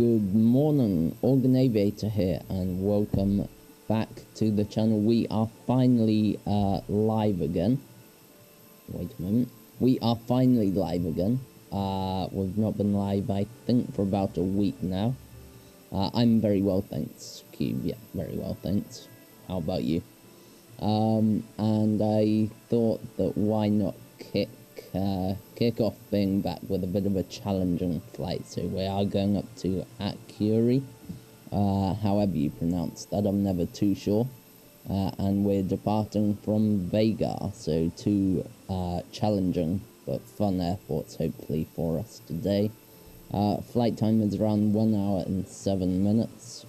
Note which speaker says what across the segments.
Speaker 1: Good morning, Organ Aviator here, and welcome back to the channel. We are finally live again. Wait a moment. We are finally live again. We've not been live, I think, for about a week now. I'm very well, thanks, Cube. Yeah, very well, thanks. How about you? And I thought that why not kick off being back with a bit of a challenging flight. So we are going up to Akureyri, however you pronounce that, I'm never too sure. And we're departing from Vagar, so two challenging but fun airports hopefully for us today. Flight time is around 1 hour and 7 minutes,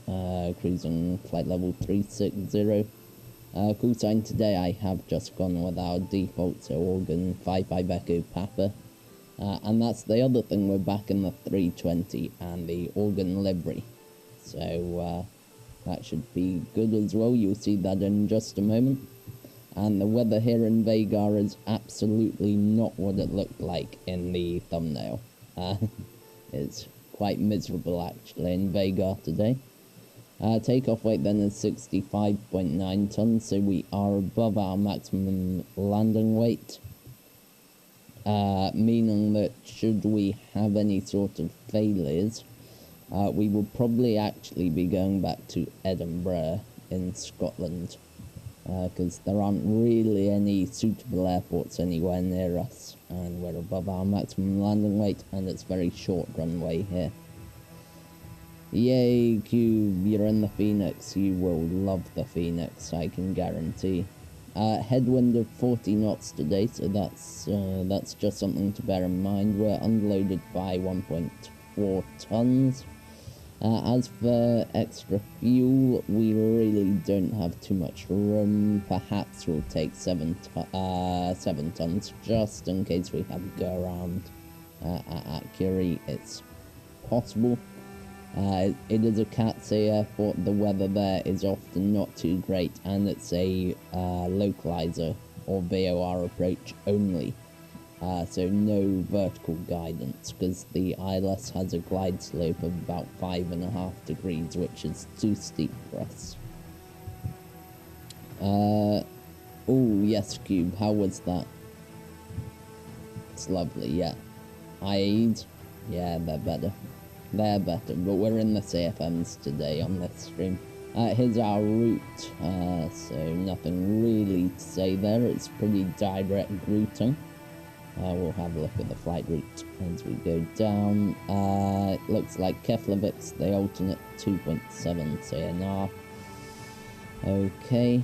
Speaker 1: cruising flight level 360. Call sign today I have just gone with our default, so Organ 55 Echo Papa. And that's the other thing, we're back in the 320 and the Organ livery. So that should be good as well, you'll see that in just a moment. And the weather here in Vagar is absolutely not what it looked like in the thumbnail. It's quite miserable actually in Vagar today. Takeoff weight then is 65.9 tons, so we are above our maximum landing weight, meaning that should we have any sort of failures, we will probably actually be going back to Edinburgh in Scotland, because there aren't really any suitable airports anywhere near us, and we're above our maximum landing weight, and it's very short runway here. Yay, Cube, you're in the FENIX. You will love the FENIX, I can guarantee. Headwind of 40 knots today, so that's just something to bear in mind. We're unloaded by 1.4 tons. As for extra fuel, we really don't have too much room. Perhaps we'll take 7 tons, just in case we have to go around at Akureyri. It's possible. It is a CAT C Airport, the weather there is often not too great, and it's a localizer or VOR approach only, so no vertical guidance, because the ILS has a glide slope of about 5.5 degrees, which is too steep for us. Oh yes, Cube, how was that? It's lovely, yeah. IEs, yeah, they're better. They're better, but we're in the CFMs today on this stream. Here's our route, so nothing really to say there, it's pretty direct routing. We'll have a look at the flight route as we go down. It looks like Keflavik's the alternate 2.7 CNR. Okay,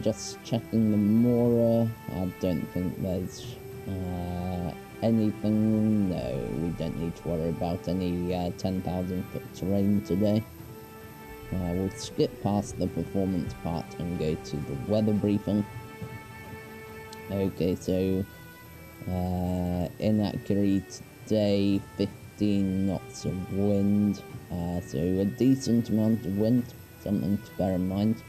Speaker 1: just checking the Mora. I don't think there's anything. No, we don't need to worry about any 10,000 foot terrain today. We'll skip past the performance part and go to the weather briefing. Okay, so in Akureyri today, 15 knots of wind, so a decent amount of wind, something to bear in mind.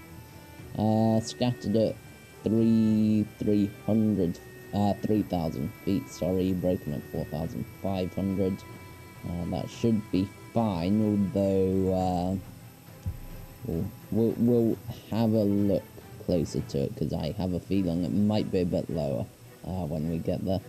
Speaker 1: Scattered at 3,000 feet, sorry, broken at 4,500. That should be fine, although we'll have a look closer to it, because I have a feeling it might be a bit lower when we get there.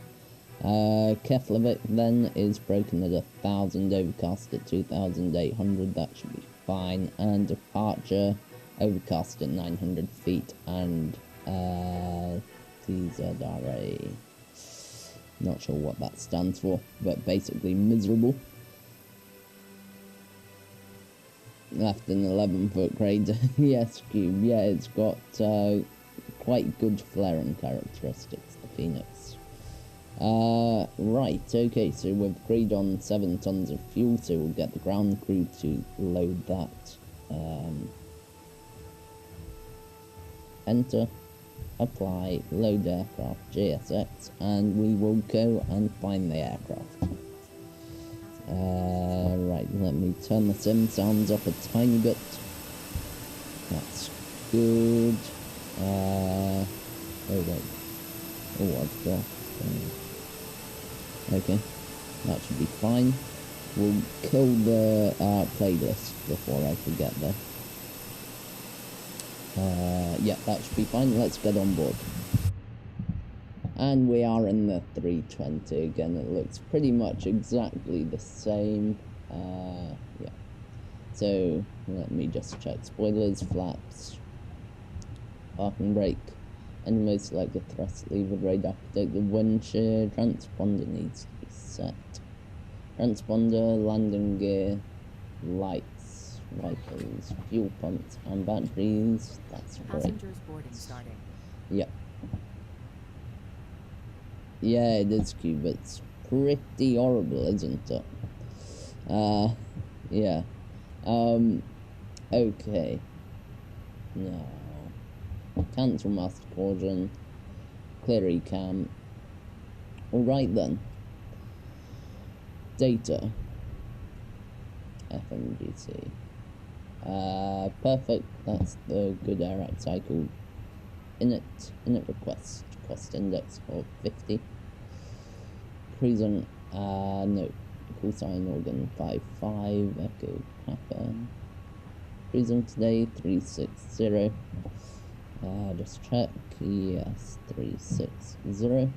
Speaker 1: Keflavik then is broken at 1,000, overcast at 2,800, that should be fine, and departure overcast at 900 feet, and TZRA, not sure what that stands for, but basically miserable. Left an 11-foot crater. Yes, Cube, yeah, it's got quite good flaring characteristics, the FENIX. Right, okay, so we've agreed on 7 tons of fuel, so we'll get the ground crew to load that. Enter, apply, load aircraft, GSX, and we will go and find the aircraft. Right, let me turn the sim sounds up a tiny bit. That's good. Oh wait. Oh, I've got... okay, that should be fine. We'll kill the playlist before I forget though. Yeah, that should be fine. Let's get on board. And we are in the 320 again. It looks pretty much exactly the same. Yeah. So let me just check. Spoilers, flaps, parking brake, and select the thrust lever, radar protect the wind shear, transponder needs to be set. Transponder, landing gear, lights, wipers, fuel pumps, and batteries. That's great.
Speaker 2: Passengers boarding starting.
Speaker 1: Yep. Yeah, it is cube. It's pretty horrible, isn't it? Yeah. Okay. No. Cancel master caution. Clear ecam. Alright then. Data. FMGC. Perfect. That's the good air act cycle. Init request. Cost index of 50. Cruising, no. Call sign organ 55. Echo Papa. Cruising today 360. Just check. Yes, 360.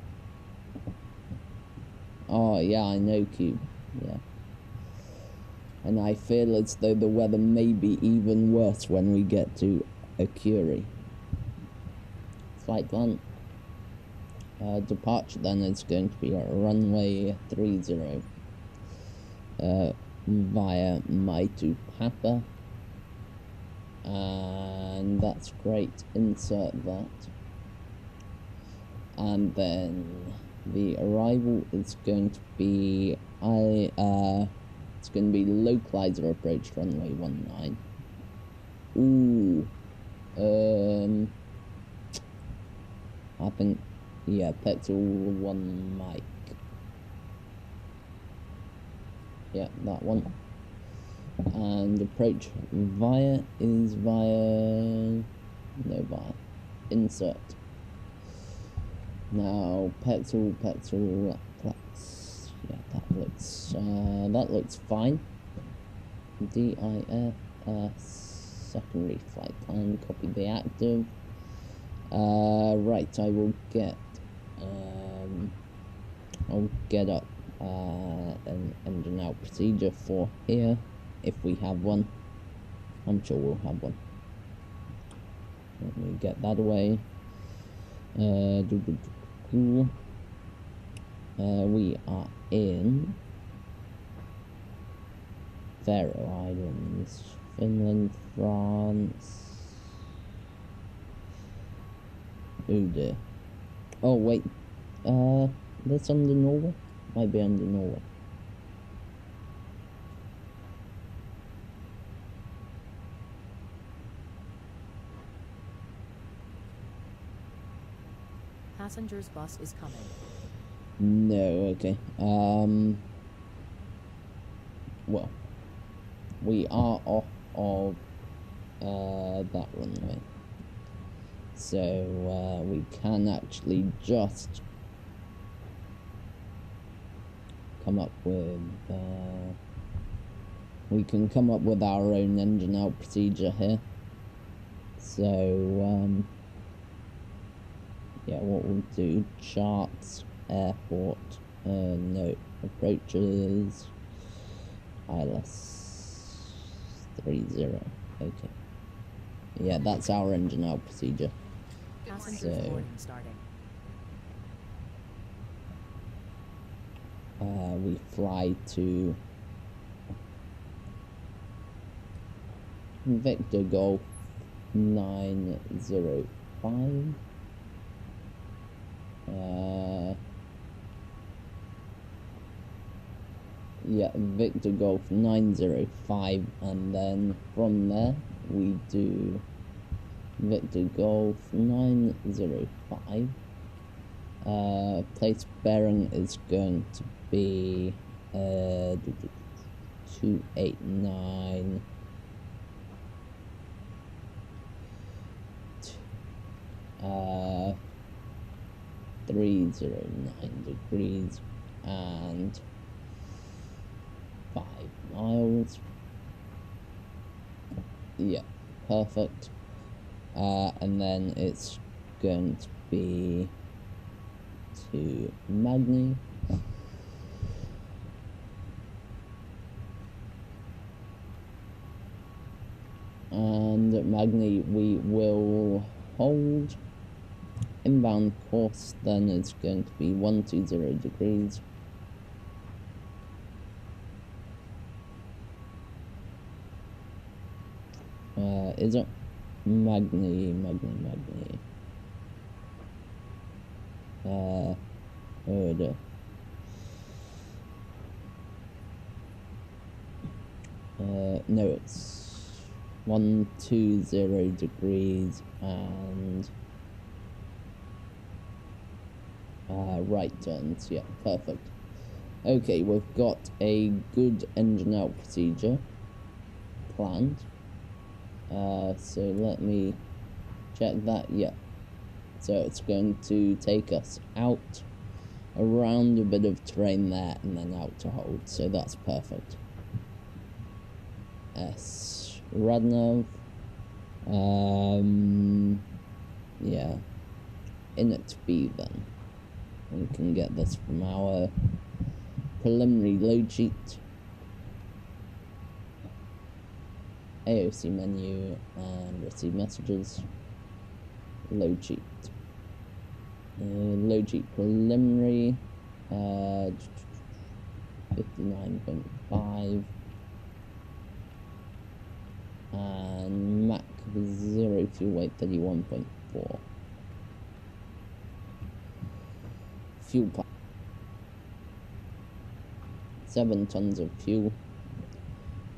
Speaker 1: Oh yeah, I know Cube. Yeah. And I feel as though the weather may be even worse when we get to Akureyri. Flight plan. Departure then is going to be at runway 30 via Maitu Papa, and that's great. Insert that, and then the arrival is going to be it's going to be localizer approach runway 19. I think. Yeah, petrol 1 mic. Yeah, that one. And approach via is via... No, via. Insert. Now, petrol, that's... Yeah, that looks fine. DIFS, secondary flight plan, copy the active. Right, I will get... I'll get up an engine out procedure for here, if we have one. I'm sure we'll have one. Let me get that away. We are in Faroe Islands, Finland, France. Oh dear. Oh wait, that's under Norway? Might be under Norway.
Speaker 2: Passengers bus is coming.
Speaker 1: No, okay. Well, we are off of that runway. So we can actually just come up with we can come up with our own engine out procedure here. So yeah, what we'll do, charts, airport, no, approaches, ILS 30, okay. Yeah, that's our engine out procedure.
Speaker 2: Passengers boarding starting.
Speaker 1: We fly to Victor Golf 905. Yeah, Victor Golf 905, and then from there we do Victor Golf 905. Place bearing is going to be 289 309 degrees and 5. miles. Yeah, perfect. And then it's going to be to Magni. And at Magni we will hold. Inbound course then is going to be 120 degrees. Is it Magni? Oh dear. No, it's 120 degrees and right turns. Yeah, perfect. Okay, we've got a good engine out procedure planned. So let me check that. Yeah, so it's going to take us out around a bit of terrain there and then out to hold, so that's perfect. S Radnov, yeah, in it B then. We can get this from our preliminary load sheet. AOC menu and receive messages. Load sheet. Load sheet preliminary. 59.5. And Mac 0 fuel weight 31.4. Fuel pack. 7 tons of fuel.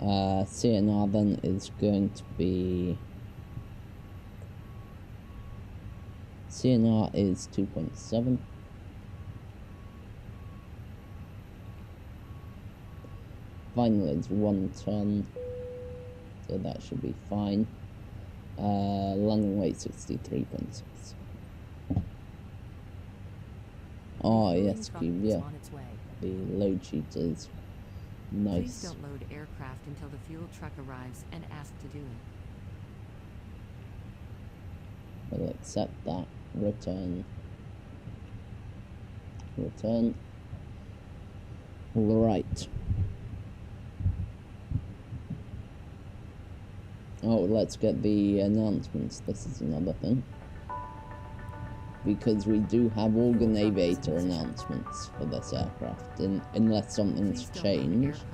Speaker 1: CNR then is going to be... CNR is 2.7. Final is 1 ton, so that should be fine. Landing weight 63.6. Oh yes, cube, yeah. The load sheet is nice.
Speaker 2: Please don't load aircraft until the fuel truck arrives and ask to do it.
Speaker 1: We'll accept that. Return. Return. All right. Oh, let's get the announcements. This is another thing. Because we do have organ aviator announcements for this aircraft, unless something's changed.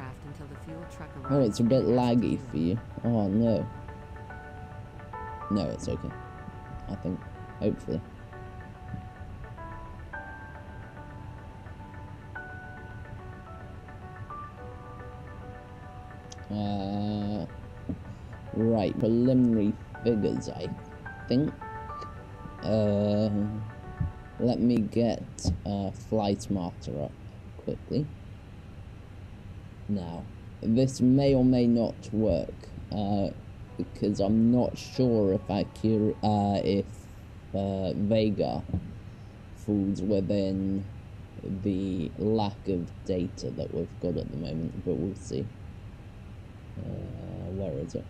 Speaker 1: Oh, it's a bit laggy for you. Oh, no. No, it's okay. I think. Hopefully. Right, preliminary figures, I think. Let me get Flight Martyr up quickly. Now, this may or may not work, because I'm not sure if Vagar falls within the lack of data that we've got at the moment, but we'll see. Where is it?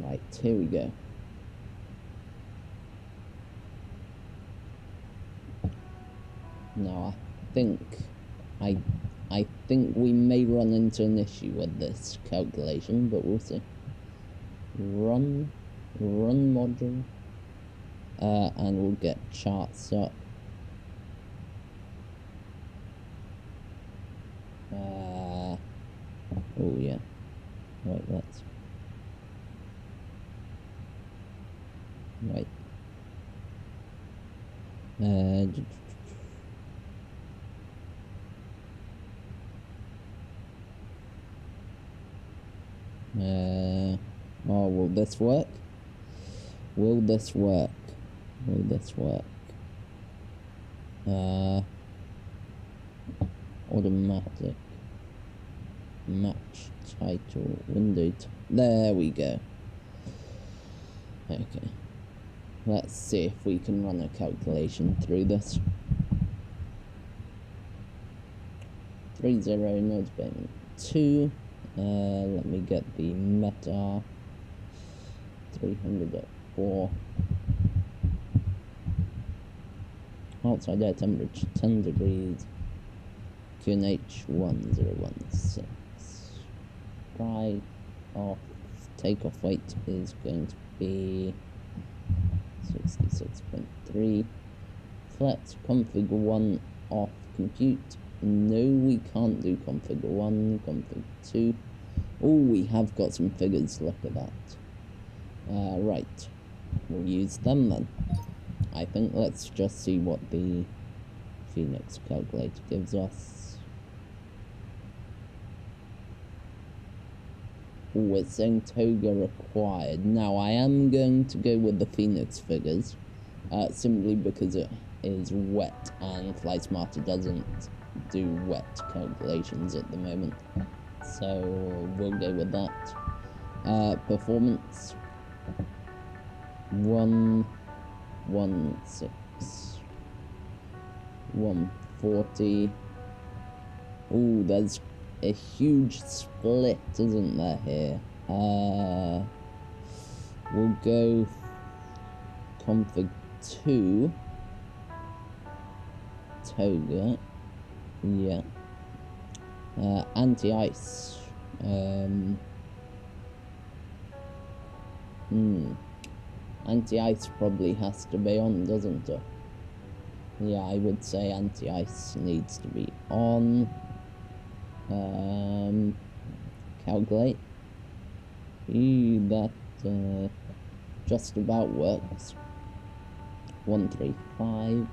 Speaker 1: Right, here we go. Now I think we may run into an issue with this calculation, but we'll see. Run module, and we'll get charts up. Oh yeah. Right, let's. Right. Oh, will this work? Will this work? Will this work? Automatic. Match title window. There we go. Okay. Let's see if we can run a calculation through this. 30 nodes being 2. Let me get the meta. 300 at 4. Outside air temperature 10 degrees. QNH 1016. Right off takeoff weight is going to be 66.3. Let's configure 1 off compute. No, we can't do configure 1, configure 2. Oh, we have got some figures, look at that. Right, we'll use them then. I think let's just see what the FENIX calculator gives us. Oh, it's saying toga required. Now, I am going to go with the FENIX figures, simply because it is wet and FlySmarter doesn't do wet calculations at the moment. So, we'll go with that. Performance 116, 140. Oh, there's a huge split, isn't there, here? We'll go config 2 toga. Yeah. Anti-ice. Anti-ice probably has to be on, doesn't it? Yeah, I would say anti-ice needs to be on. Calculate. That just about works. 135.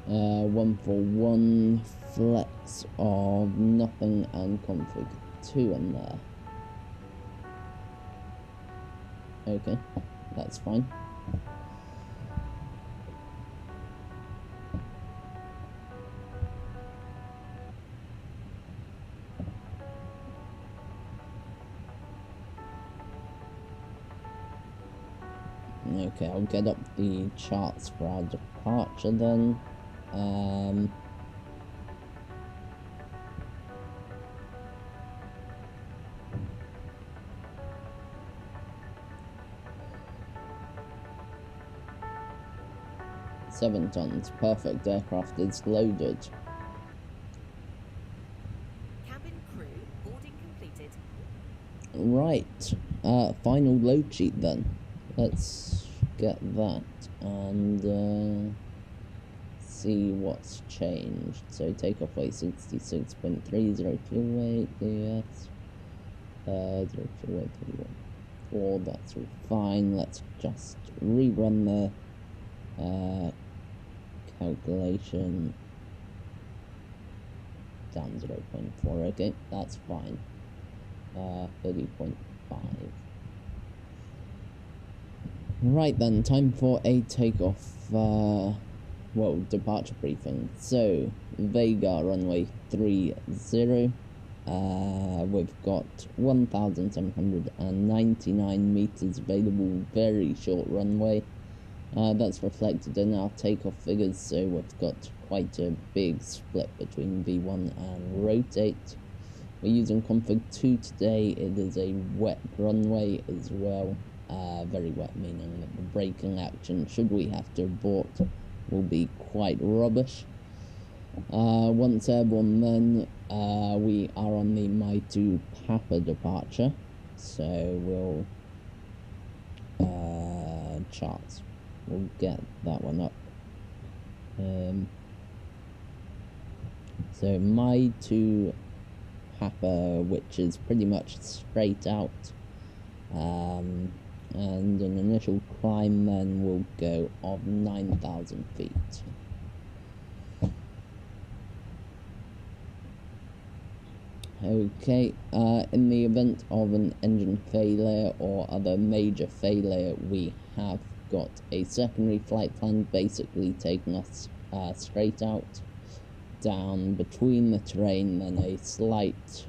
Speaker 1: 141 flex of nothing and config 2 in there. Okay, that's fine. Okay, I'll get up the charts for our departure then. 7 tons. Perfect. Aircraft is loaded.
Speaker 3: Cabin crew, boarding completed.
Speaker 1: Right. Final load sheet then. Let's get that and see what's changed. So takeoff weight 66.30, fuel weight, yes. 0 fuel weight 31.4, that's all fine. Let's just rerun the calculation. Down 0.4, okay, that's fine. 30.5. Right then, time for a takeoff, departure briefing. So, Vagar runway 30, we've got 1,799 meters available, very short runway. That's reflected in our takeoff figures, so we've got quite a big split between V1 and rotate. We're using config 2 today. It is a wet runway as well. Very wet, meaning that the braking action, should we have to abort, will be quite rubbish. Once airborne then, we are on the My2 Papa departure, so we'll charts. We'll get that one up. So My2 Papa, which is pretty much straight out, and an initial climb then will go of 9,000 feet. Okay, in the event of an engine failure or other major failure, we have got a secondary flight plan basically taking us straight out, down between the terrain, then a slight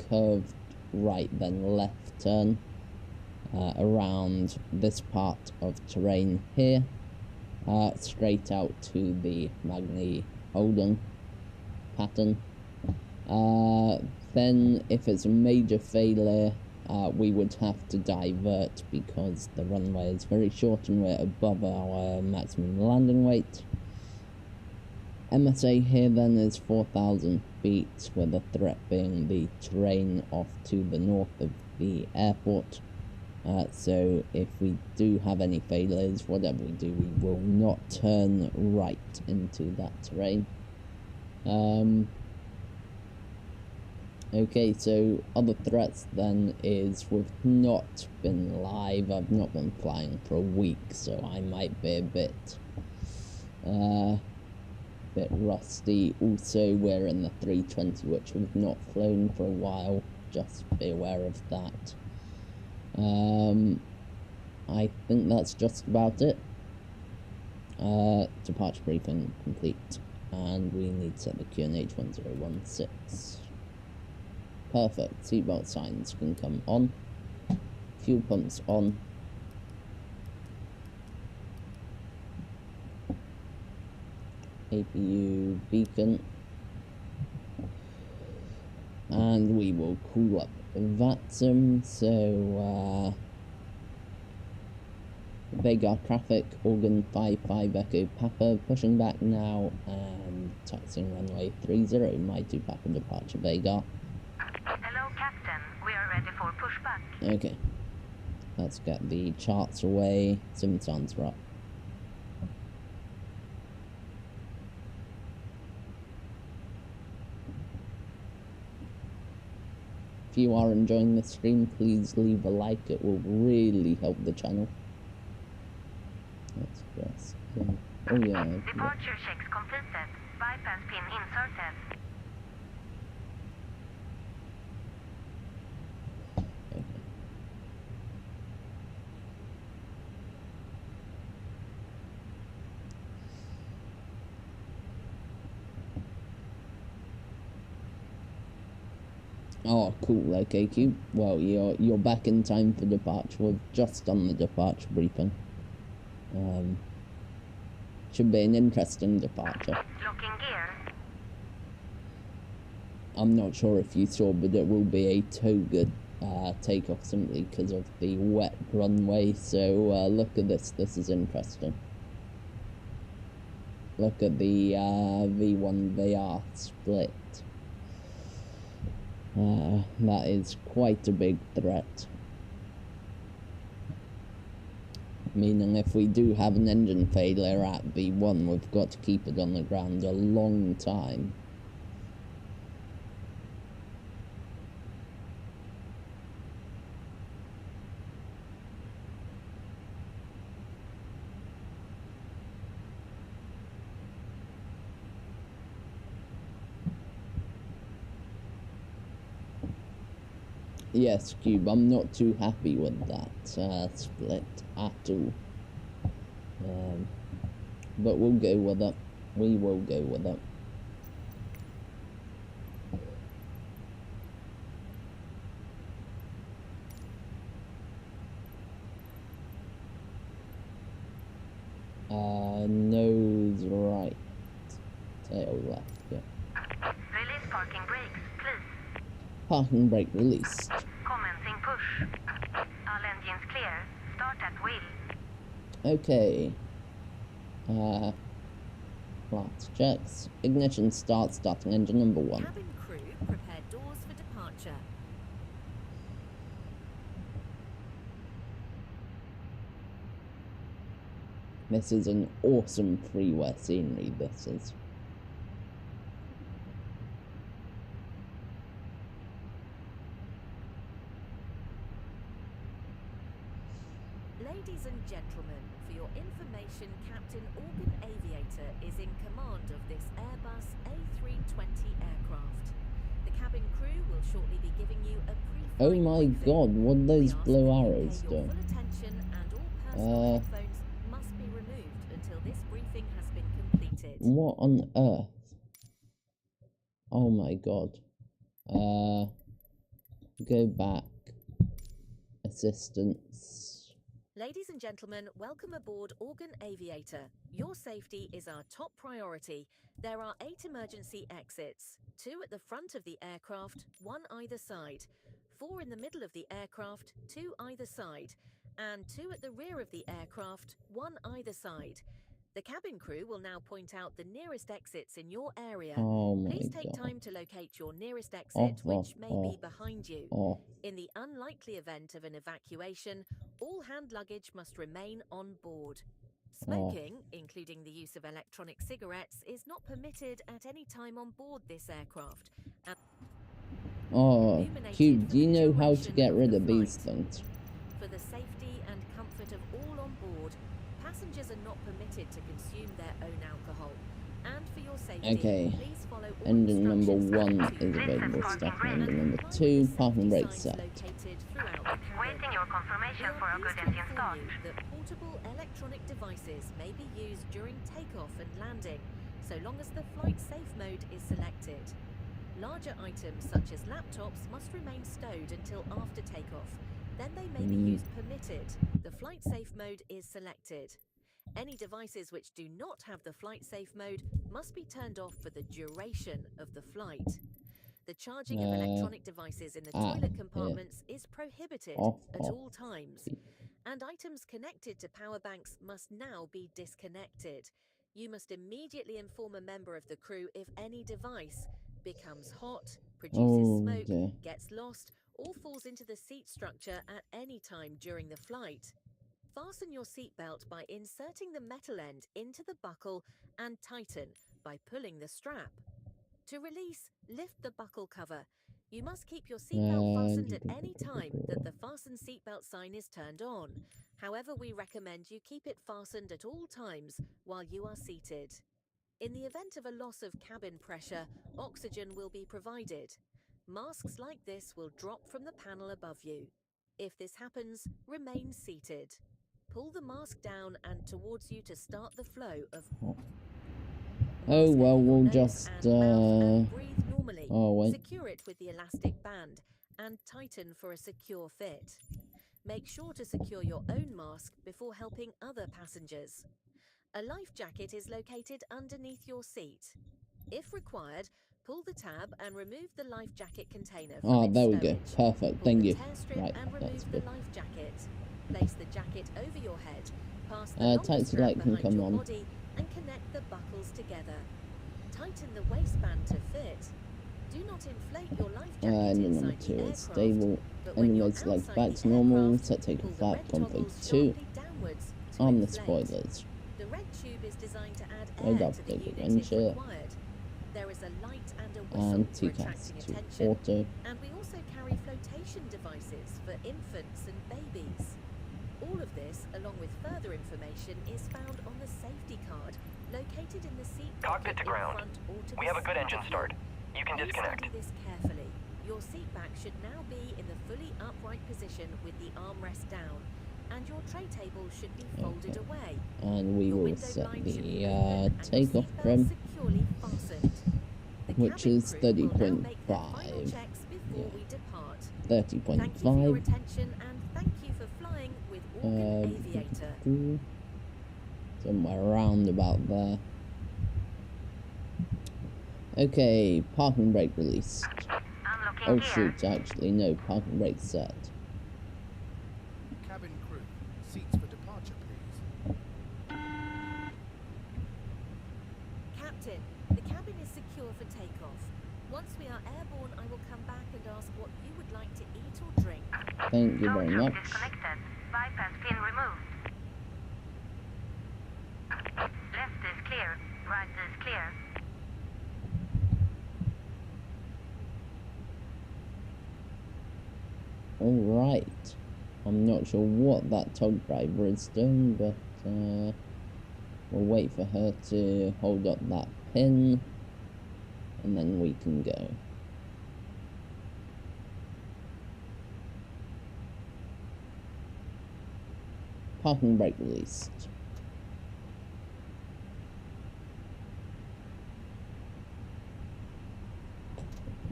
Speaker 1: curved right then left turn, around this part of terrain here, straight out to the Magni Holden pattern. Then if it's a major failure, we would have to divert because the runway is very short and we're above our maximum landing weight. MSA here then is 4,000 feet, with the threat being the terrain off to the north of the airport. So if we do have any failures, whatever we do, we will not turn right into that terrain. Okay, so other threats then is we've not been live. I've not been flying for a week, so I might be a bit rusty. Also, we're in the 320, which we've not flown for a while. Just be aware of that. I think that's just about it. Departure briefing complete, and we need to set the QNH 1016. Perfect. Seatbelt signs can come on. Fuel pumps on. APU beacon. And we will call up VATSIM. So, Vagar traffic, Organ 55 Echo Papa, pushing back now, and taxiing runway 30, my 2 Papa departure Vagar.
Speaker 3: Hello, Captain. We are ready for pushback.
Speaker 1: Okay, let's get the charts away. Sim sounds right. If you are enjoying the stream, please leave a like. It will really help the channel. Let's just oh yeah.
Speaker 3: Departure checks completed. Bypass pin inserted.
Speaker 1: Okay. Oh, cool. Okay, Cube. Well, you're back in time for departure. We've just done the departure briefing. Should be an interesting departure.
Speaker 3: Locking gear.
Speaker 1: I'm not sure if you saw, but it will be a toga takeoff simply because of the wet runway. So look at this. This is interesting. Look at the V1 VR split. That is quite a big threat. Meaning if we do have an engine failure at V1, we've got to keep it on the ground a long time. Yes, Cube, I'm not too happy with that split at all. But we'll go with it. We will go with it. Nose right. Tail left, yeah.
Speaker 3: Release parking brakes, please.
Speaker 1: Parking brake released.
Speaker 3: Commencing push. All engines clear. Start at wheel.
Speaker 1: Okay. Flat checks. Ignition start, starting engine number 1.
Speaker 3: Cabin crew, prepare doors for departure.
Speaker 1: This is an awesome freeware scenery, this is.
Speaker 3: Ladies and gentlemen, for your information, Captain Organ Aviator is in command of this Airbus A320 aircraft. The cabin crew will shortly be giving you a pre-flight
Speaker 1: Oh my
Speaker 3: briefing.
Speaker 1: god, what are those
Speaker 3: We ask
Speaker 1: blue
Speaker 3: that you
Speaker 1: arrows
Speaker 3: pay your
Speaker 1: doing?
Speaker 3: full attention and all personal headphones must be removed until this briefing has been completed.
Speaker 1: What on earth? Oh my god. Go back assistance.
Speaker 3: Ladies and gentlemen, welcome aboard Organ Aviator. Your safety is our top priority. There are 8 emergency exits, 2 at the front of the aircraft, 1 either side, 4 in the middle of the aircraft, 2 either side, and 2 at the rear of the aircraft, 1 either side. The cabin crew will now point out the nearest exits in your area.
Speaker 1: Oh my
Speaker 3: Please take
Speaker 1: god.
Speaker 3: time to locate your nearest exit, which may be behind you.
Speaker 1: Off.
Speaker 3: In the unlikely event of an evacuation, all hand luggage must remain on board. Smoking, including the use of electronic cigarettes, is not permitted at any time on board this aircraft.
Speaker 1: Oh, Cube, do you know how to get rid of these
Speaker 3: flight.
Speaker 1: things?
Speaker 3: For the safety and comfort of all on board, passengers are not permitted to consume their own alcohol. And for your safety,
Speaker 1: Okay.
Speaker 3: please follow all
Speaker 1: Engine number
Speaker 3: instructions
Speaker 1: 1
Speaker 3: given
Speaker 1: is
Speaker 3: to you.
Speaker 1: available. Staff member
Speaker 3: And
Speaker 1: number
Speaker 3: comply
Speaker 1: 2,
Speaker 3: with the
Speaker 1: parking brake
Speaker 3: safety
Speaker 1: set.
Speaker 3: signs located throughout the cabin.
Speaker 4: Waiting your confirmation for a
Speaker 3: We are
Speaker 4: good
Speaker 3: pleased to
Speaker 4: engine
Speaker 3: inform
Speaker 4: start.
Speaker 3: you that portable electronic devices may be used during takeoff and landing, so long as the flight safe mode is selected. Larger items such as laptops must remain stowed until after takeoff. Then they may be used permitted. The flight safe mode is selected. Any devices which do not have the flight safe mode must be turned off for the duration of the flight. The charging of electronic devices in the toilet compartments is prohibited at all times. And items connected to power banks must now be disconnected. You must immediately inform a member of the crew if any device becomes hot, produces smoke, gets lost, or falls into the seat structure at any time during the flight. Fasten your seatbelt by inserting the metal end into the buckle and tighten by pulling the strap. To release, lift the buckle cover. You must keep your seatbelt fastened at any time that the fasten seatbelt sign is turned on. However, we recommend you keep it fastened at all times while you are seated. In the event of a loss of cabin pressure, oxygen will be provided. Masks like this will drop from the panel above you. If this happens, remain seated. Pull the mask down and towards you to start the flow of
Speaker 1: Oh well, we'll just
Speaker 3: and breathe normally.
Speaker 1: oh wait.
Speaker 3: Secure it with the elastic band and tighten for a secure fit. Make sure to secure your own mask before helping other passengers. A life jacket is located underneath your seat. If required, pull the tab and remove the life jacket container from its
Speaker 1: there we go.
Speaker 3: stowage.
Speaker 1: Perfect.
Speaker 3: Pull
Speaker 1: Thank
Speaker 3: the
Speaker 1: you.
Speaker 3: tear strip
Speaker 1: Right,
Speaker 3: and
Speaker 1: that's
Speaker 3: remove the
Speaker 1: good.
Speaker 3: life jacket. Place the jacket over your head, pass the longer
Speaker 1: taxi
Speaker 3: strap
Speaker 1: light can
Speaker 3: behind
Speaker 1: come
Speaker 3: your
Speaker 1: on.
Speaker 3: body, and connect the buckles together. Tighten the waistband to fit. Do not inflate your life jacket
Speaker 1: Engine number
Speaker 3: inside
Speaker 1: 2
Speaker 3: the
Speaker 1: is
Speaker 3: aircraft,
Speaker 1: stable.
Speaker 3: but when
Speaker 1: Engine
Speaker 3: you're
Speaker 1: modes legs
Speaker 3: outside
Speaker 1: back
Speaker 3: the
Speaker 1: to normal.
Speaker 3: aircraft,
Speaker 1: Set take
Speaker 3: pull
Speaker 1: a
Speaker 3: the
Speaker 1: flap.
Speaker 3: red
Speaker 1: Config
Speaker 3: toggles
Speaker 1: 2.
Speaker 3: sharply downwards to
Speaker 1: Arm the
Speaker 3: inflate.
Speaker 1: spoilers.
Speaker 3: The red tube is designed to add
Speaker 1: Load
Speaker 3: air
Speaker 1: up
Speaker 3: to the
Speaker 1: the
Speaker 3: unit
Speaker 1: wrench
Speaker 3: if required. There is a light and a whistle
Speaker 1: And
Speaker 3: for
Speaker 1: TCAS
Speaker 3: attracting
Speaker 1: to
Speaker 3: attention,
Speaker 1: auto.
Speaker 3: and we also carry flotation devices for infants and babies. All of this, along with further information, is found on the safety card located in the seat
Speaker 4: Cockpit
Speaker 3: pocket
Speaker 4: to ground.
Speaker 3: in front or to
Speaker 4: We
Speaker 3: the
Speaker 4: have a good
Speaker 3: side
Speaker 4: engine
Speaker 3: of you.
Speaker 4: start. You can
Speaker 3: Please
Speaker 4: disconnect.
Speaker 3: study this carefully. Your seat back should now be in the fully upright position with the armrest down, and your tray table should be folded away.
Speaker 1: And we
Speaker 3: Your
Speaker 1: will
Speaker 3: window
Speaker 1: set
Speaker 3: line should be
Speaker 1: the
Speaker 3: open and your
Speaker 1: takeoff
Speaker 3: seatbelt
Speaker 1: trim,
Speaker 3: securely fastened. The
Speaker 1: which
Speaker 3: cabin
Speaker 1: is
Speaker 3: crew will now make their final
Speaker 1: 30.5.
Speaker 3: checks before
Speaker 1: Yeah.
Speaker 3: we depart. Thank you for your
Speaker 1: 30.5.
Speaker 3: attention and thank you for flying with Organ Aviator.
Speaker 1: Somewhere around about there. Okay, parking brake released.
Speaker 4: I'm
Speaker 1: Oh
Speaker 4: looking here.
Speaker 1: shoot, actually no, parking brake set.
Speaker 5: Cabin crew, seats for departure, please.
Speaker 3: Captain, the cabin is secure for takeoff. Once we are airborne, I will come back and ask what you would like to eat or drink.
Speaker 1: Thank you very
Speaker 4: Door
Speaker 1: much.
Speaker 4: disconnected. Bypass pin removed. Left is clear. Right is clear.
Speaker 1: Alright. I'm not sure what that tug driver is doing, but we'll wait for her to hold up that pin, and then we can go. Parking brake released.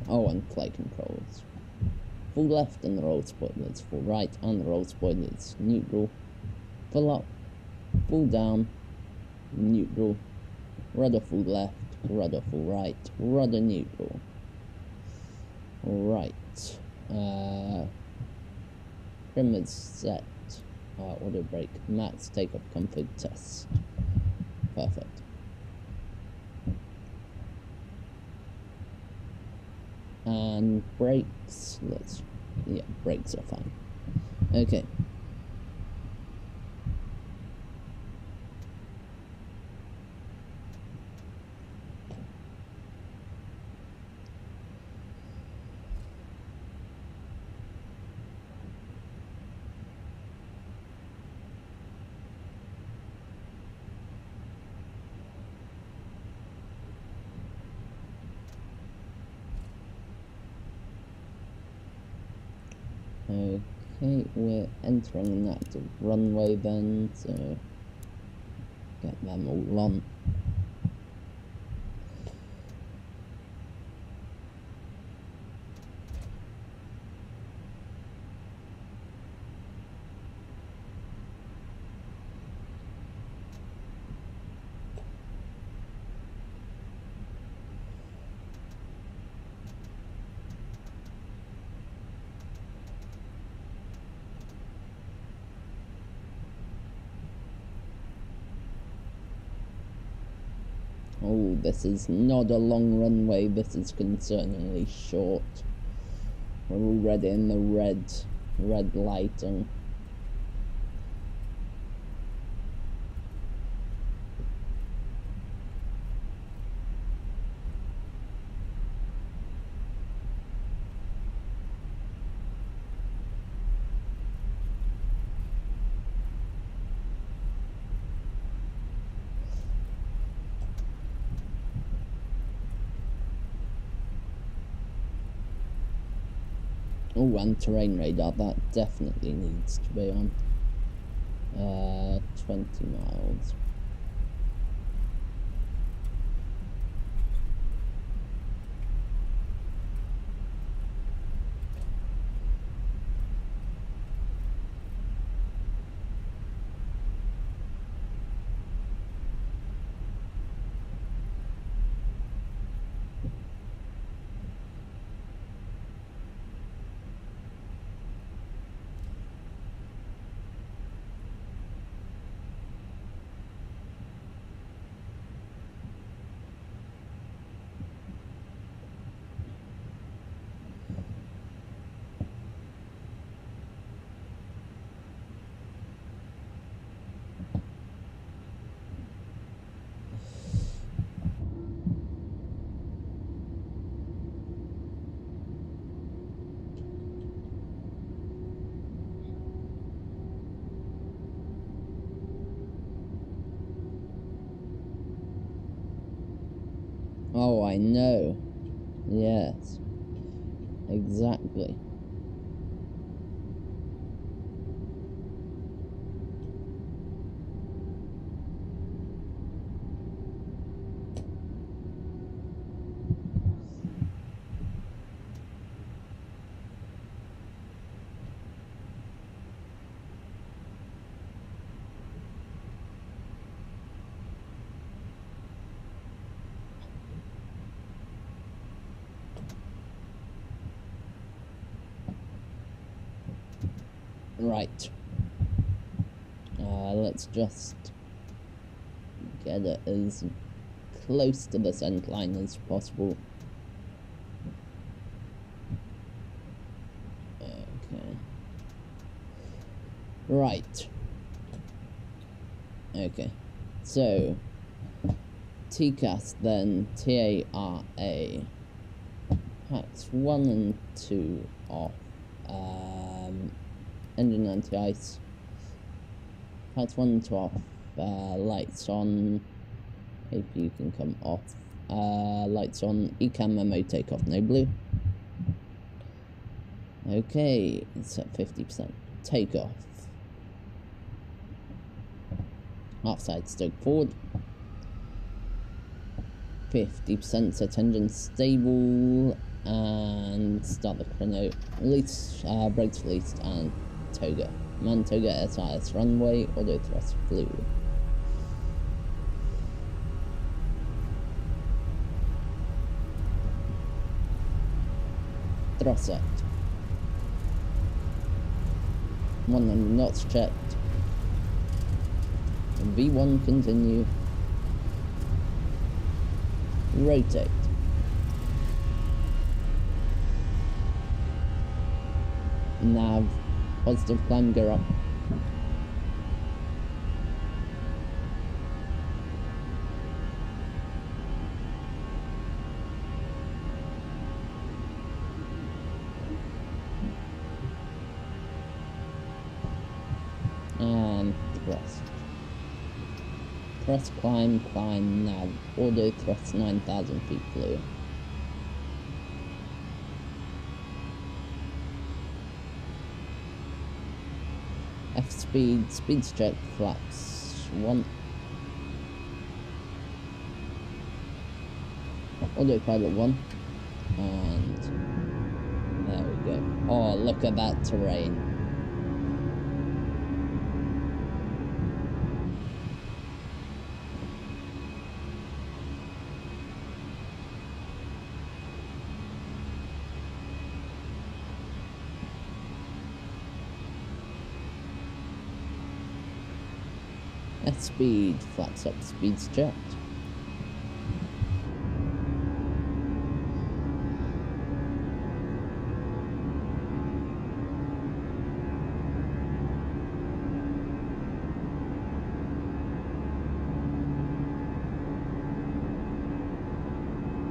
Speaker 1: Oh, and flight controls. full left and the roll spoiler's full right, and the roll spoiler's neutral. Full up, full down, neutral, rudder full left, rudder full right, rudder neutral. Right. Trim is set. Auto brake. Max takeoff comfort test. Perfect. And brakes. Yeah, brakes are fine. Okay. Okay, we're entering an active runway then, so get them all on. Oh, this is not a long runway, this is concerningly short. We're already in the red light and oh, and terrain radar, that definitely needs to be on. 20 miles. Oh, I know. Yes. Exactly. Right. Let's just get it as close to the center line as possible. Okay. Right. Okay. So, TCAS then, TARA. Packs 1 and 2 off. Engine anti-ice. Packs 1 and 2 off. Lights on. APU can come off. Lights on. ECAM memo takeoff. No blue. Okay, it's at 50%. Takeoff. Offside stoke forward. 50% set engine stable. and start the chrono. Release, brakes released, and toga. Man toga SIS runway, auto thrust flew. Thrust set. 100 knots checked. V1 continue. Rotate. Nav, positive climb, gear up. And thrust. Thrust, climb, nav, auto thrust 9,000 feet flew. F speed, speeds check, flaps 1. Autopilot 1. And there we go. Oh, look at that terrain. F speed, flaps up, speeds checked.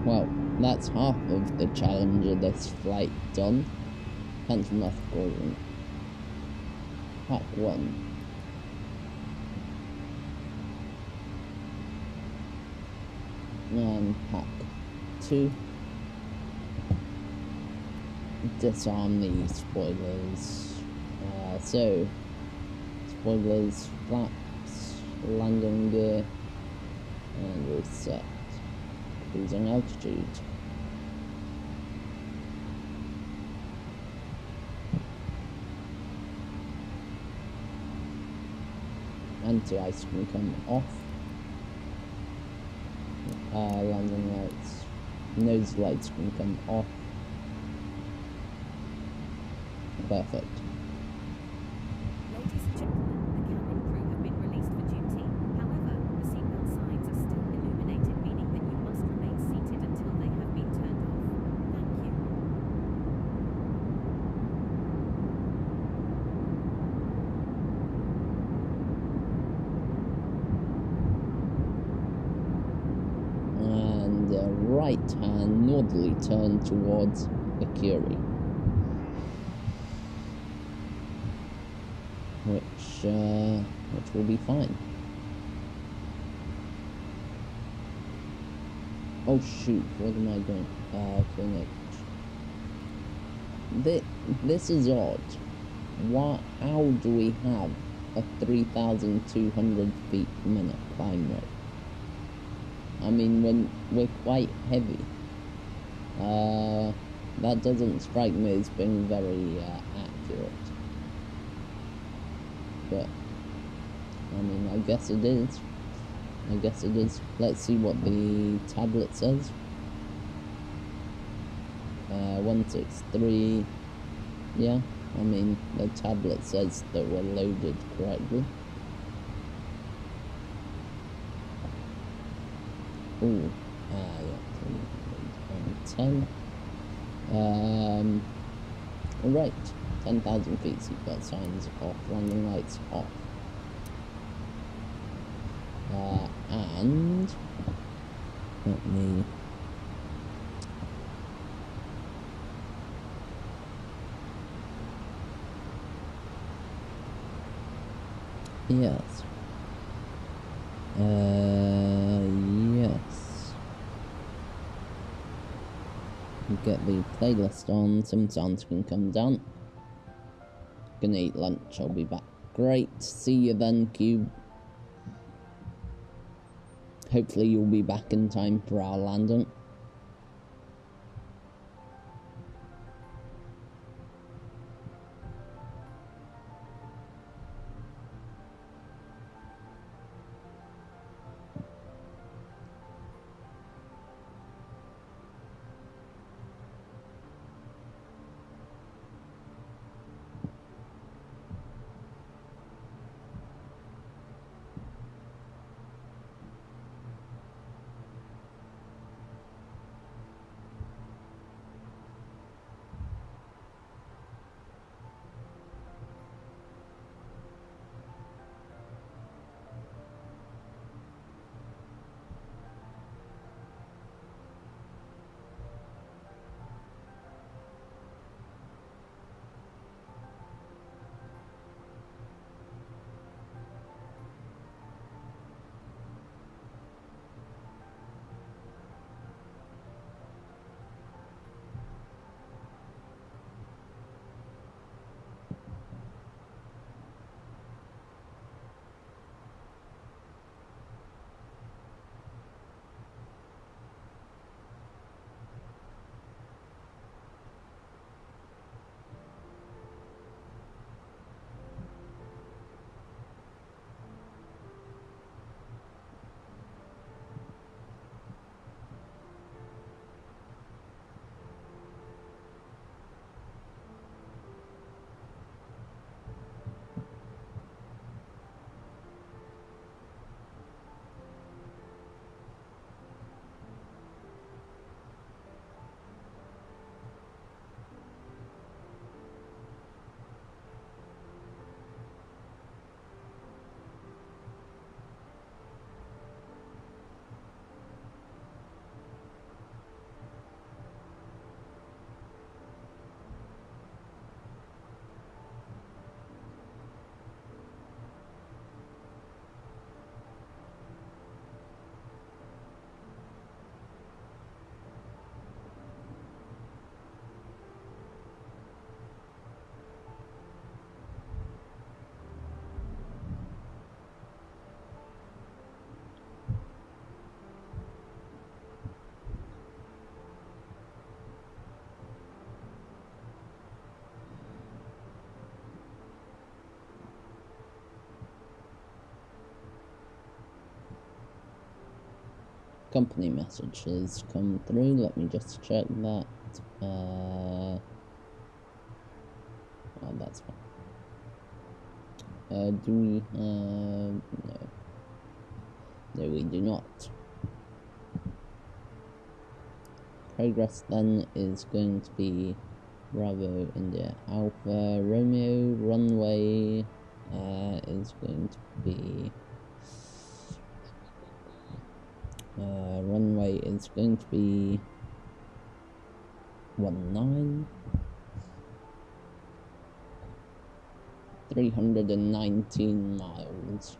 Speaker 1: Well, that's half of the challenge of this flight done. Thanks for North Gordon. Pack 1. And pack 2. Disarm the spoilers. So, spoilers, flaps, landing gear, and reset. Cruising altitude. Anti-ice can come off. Landing lights. Nose lights can come off. Perfect.
Speaker 3: Ladies and gentlemen, the cabin crew have been released for duty. However, the seatbelt signs are still illuminated, meaning that you must remain seated until they have been turned off. Thank you.
Speaker 1: And right hand northerly turn towards Akureyri, which will be fine. Oh shoot, what am I doing? FENIX. This is odd. How do we have a 3,200 feet per minute climb rate? I mean, when we're quite heavy. That doesn't strike me as being very accurate. But, I mean, I guess it is. Let's see what the tablet says. 163. Yeah, I mean, the tablet says that we're loaded correctly. Ooh, yeah, 10. Right, 10,000 feet, seatbelt signs off, landing lights off. And let me yes. Yes. Get the playlist on, some sounds can come down. Gonna eat lunch, I'll be back. Great, see you then, Cube. Hopefully you'll be back in time for our landing. company message has come through. Let me just check that. Oh, that's fine. Do we have... No. No, we do not. Progress then is going to be Bravo India Alpha Romeo. Runway is going to be... runway is going to be 19. 319 miles.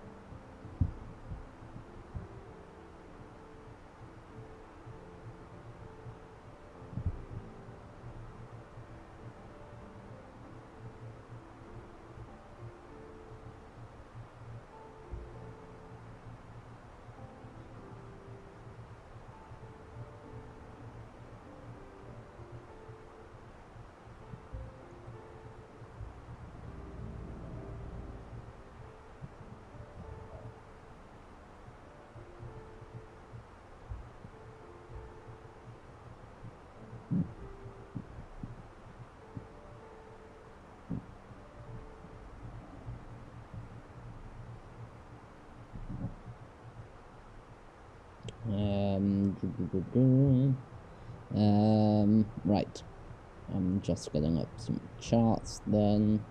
Speaker 1: Right. I'm just getting up some charts then.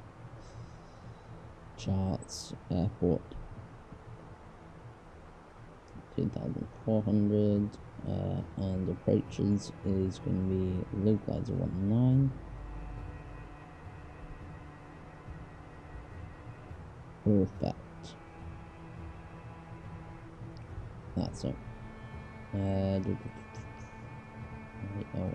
Speaker 1: Charts, airport. 2,400, and approaches is going to be localizer 19. Perfect. That's it. Oh.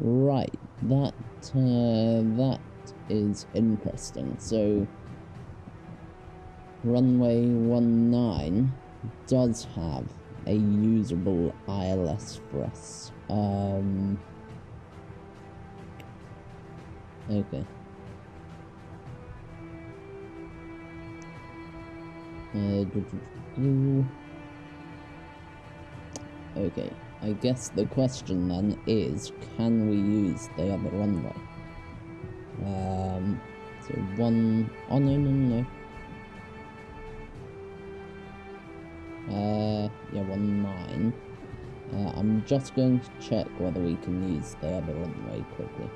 Speaker 1: Right. That is interesting. So, runway 19 does have a usable ILS for us. Okay. Okay. I guess the question then is, can we use the other runway? So one... Oh, no. Yeah, 19. I'm just going to check whether we can use the other runway quickly.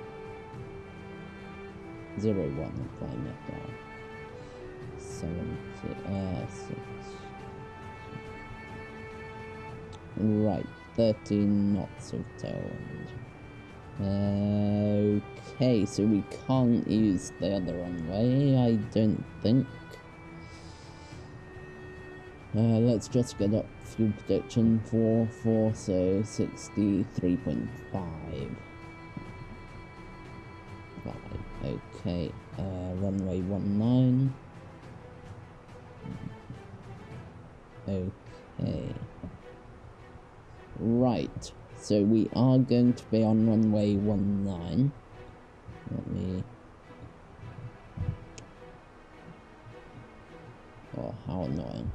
Speaker 1: 01, climate down. 6. Right. 13 knots of tailwind. Okay, so we can't use the other runway, I don't think. Let's just get up fuel prediction for so 63.5. Okay, runway 19. Okay. Right, so we are going to be on runway 19. Let me... Oh, how annoying.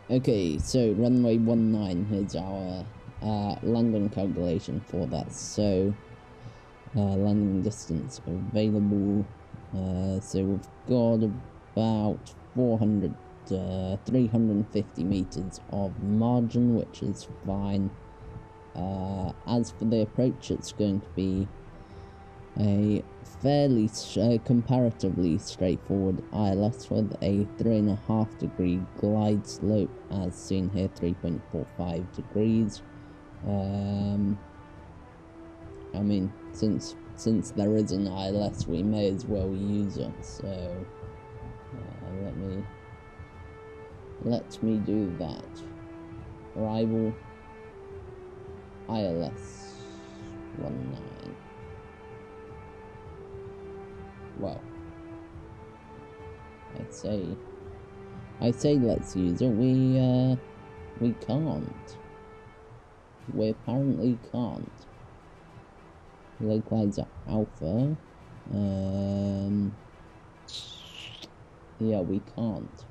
Speaker 1: Okay, so runway 19 is our landing calculation for that. So, landing distance available. So we've got about 350 meters of margin, which is fine. As for the approach, it's going to be a fairly comparatively straightforward ILS with a 3.5 degree glide slope, as seen here, 3.45 degrees. I mean, since there is an ILS, we may as well use it. So Let me do that. Arrival ILS 19. Well, I say let's use it. We can't. We apparently can't. Localizer Alpha. Yeah, we can't.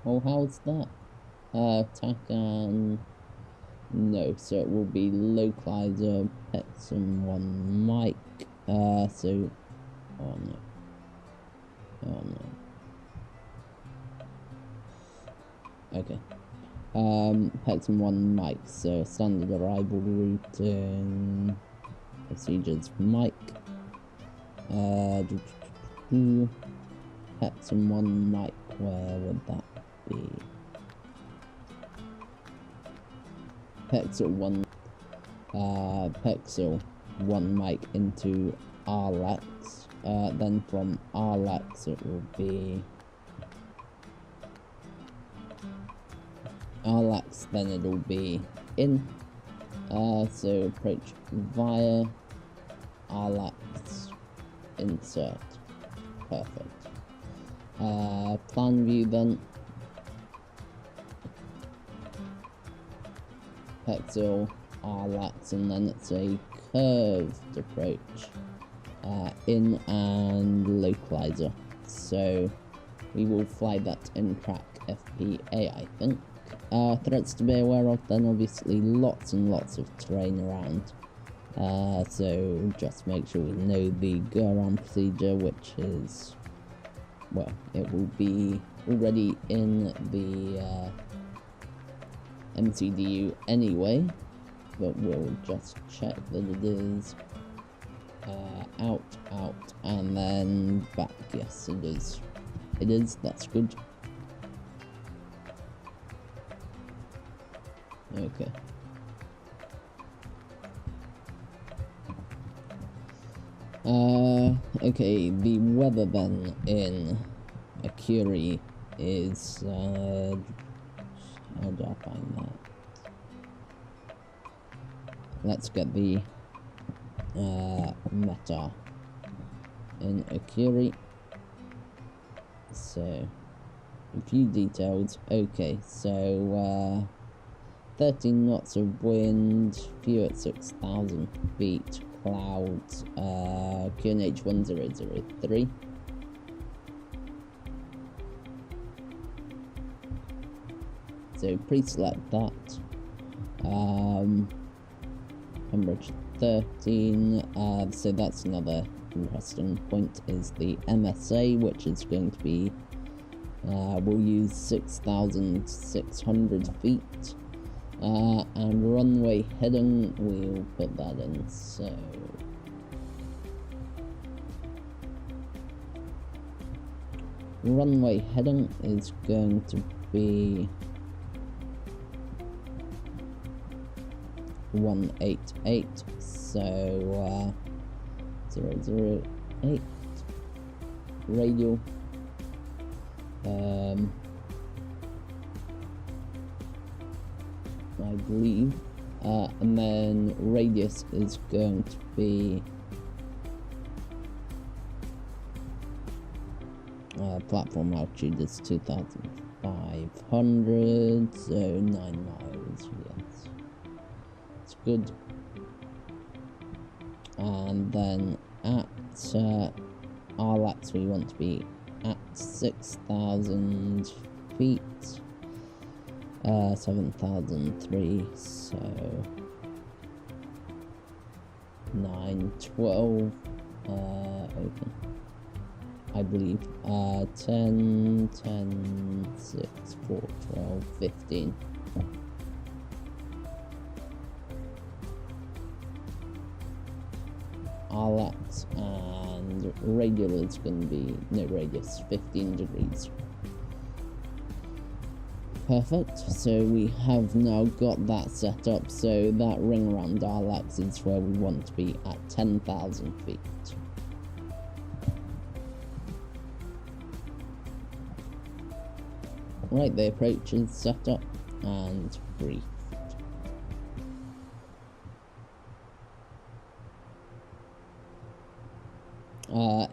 Speaker 1: Oh, how's that? Tacan. No, so it will be localizer Pexum 1 Mike. So. Oh no. Oh no. Okay. Pexum 1 Mike. So standard arrival route procedures Mike. Pexum 1 Mike. Where would that be? Pexel 1 Mike into RLAX. Then from RLAX it will be RLAX, then it'll be in. So approach via RLAX insert. Perfect. Plan view then. Pexel, RLAX, and then it's a curved approach. In and localizer. So we will fly that in track FPA, I think. Threats to be aware of then, obviously lots and lots of terrain around. So just make sure we know the go around procedure, which is, well, it will be already in the MCDU anyway, but we'll just check that it is out, and then back. Yes, it is. It is, that's good. Okay. Okay, the weather then in Akureyri is, how do I find that? Let's get the meta in Akureyri. So, a few details. Okay, so 13 knots of wind, view at 6,000 feet, clouds, QNH 1003. So pre-select that. Cambridge 13. So that's another interesting point, is the MSA, which is going to be, we'll use 6,600 feet. And runway heading, we'll put that in. So runway heading is going to be 188, so 008 radial, I believe, and then radius is going to be platform altitude is 2,500, so 9 miles, yes. Good. And then at RLAX we want to be at 6,000 feet, 7,003, so 912, open, I believe, 10, 6, 4, 12, 15. RLAX, and radial is going to be, no, radius 15 degrees. Perfect, so we have now got that set up, so that ring around RLAX is where we want to be at 10,000 feet. Right, the approach is set up and briefed.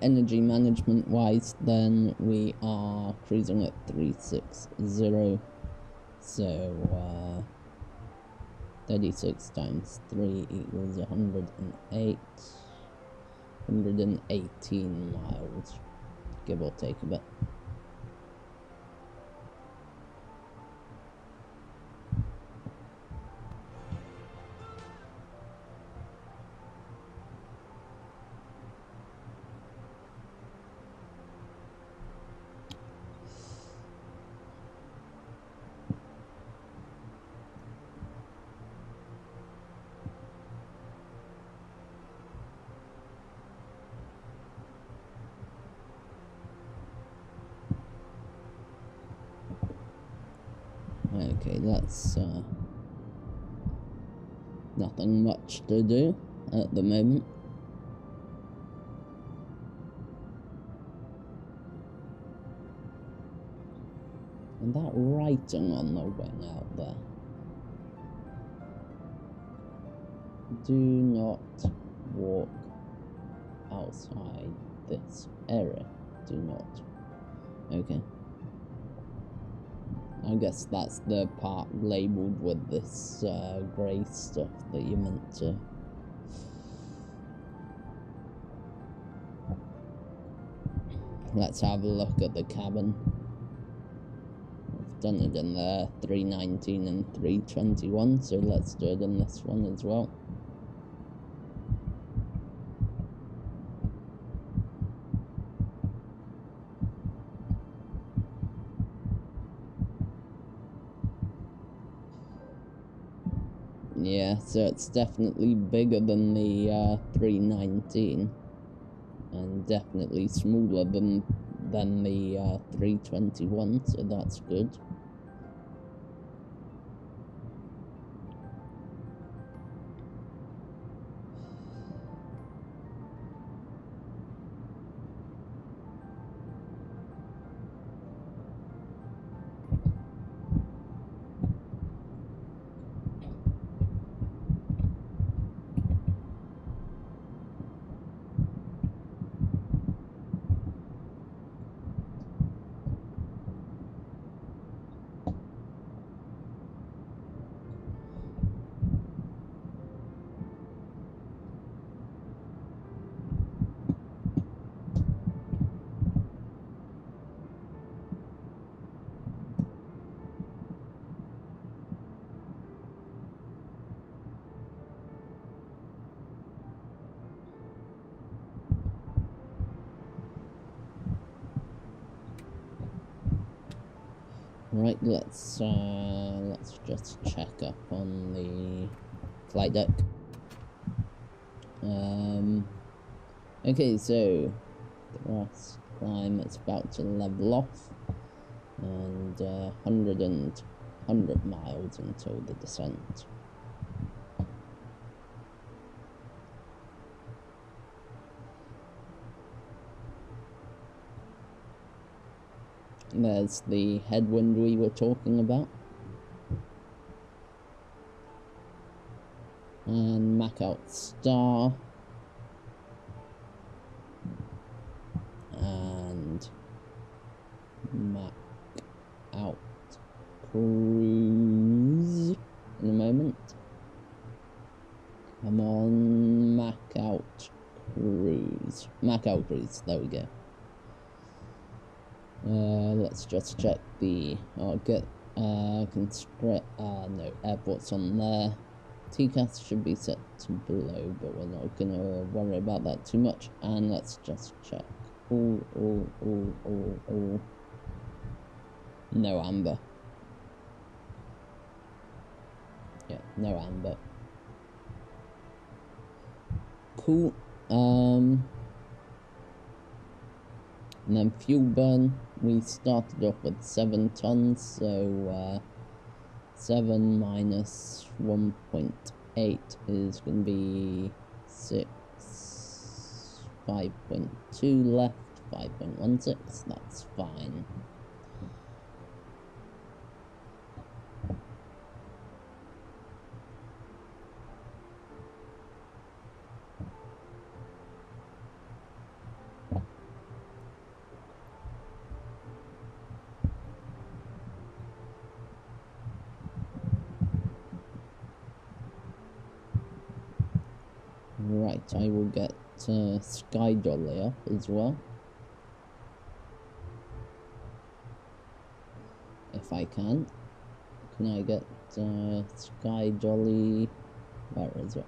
Speaker 1: Energy management wise, then we are cruising at 360. So 36 times 3 equals 108. 118 miles, give or take a bit. Okay, that's nothing much to do at the moment. And that writing on the wing out there. Do not walk outside this area. Do not. Okay. I guess that's the part labelled with this grey stuff that you're meant to. Let's have a look at the cabin. I've done it in the 319 and 321, so let's do it in this one as well. Yeah, so it's definitely bigger than the 319 and definitely smaller than the 321, so that's good. Right, let's just check up on the flight deck. Okay, so thrust climb, it's about to level off, and 100 miles until the descent. There's the headwind we were talking about. And Mac out star. And Mac out cruise in a moment. Come on, Mac out cruise. Mac out cruise, there we go. Let's just check the airports on there. TCAS should be set to below, but we're not gonna worry about that too much. And let's just check. All. No amber. Yeah, no amber. Cool. And then fuel burn, we started off with 7 tons, so 7 minus 1.8 is going to be 6, 5.2 left, 5.16, that's fine. I will get Sky Dolly up as well. If I can. Can I get Sky Jolly? Where is it?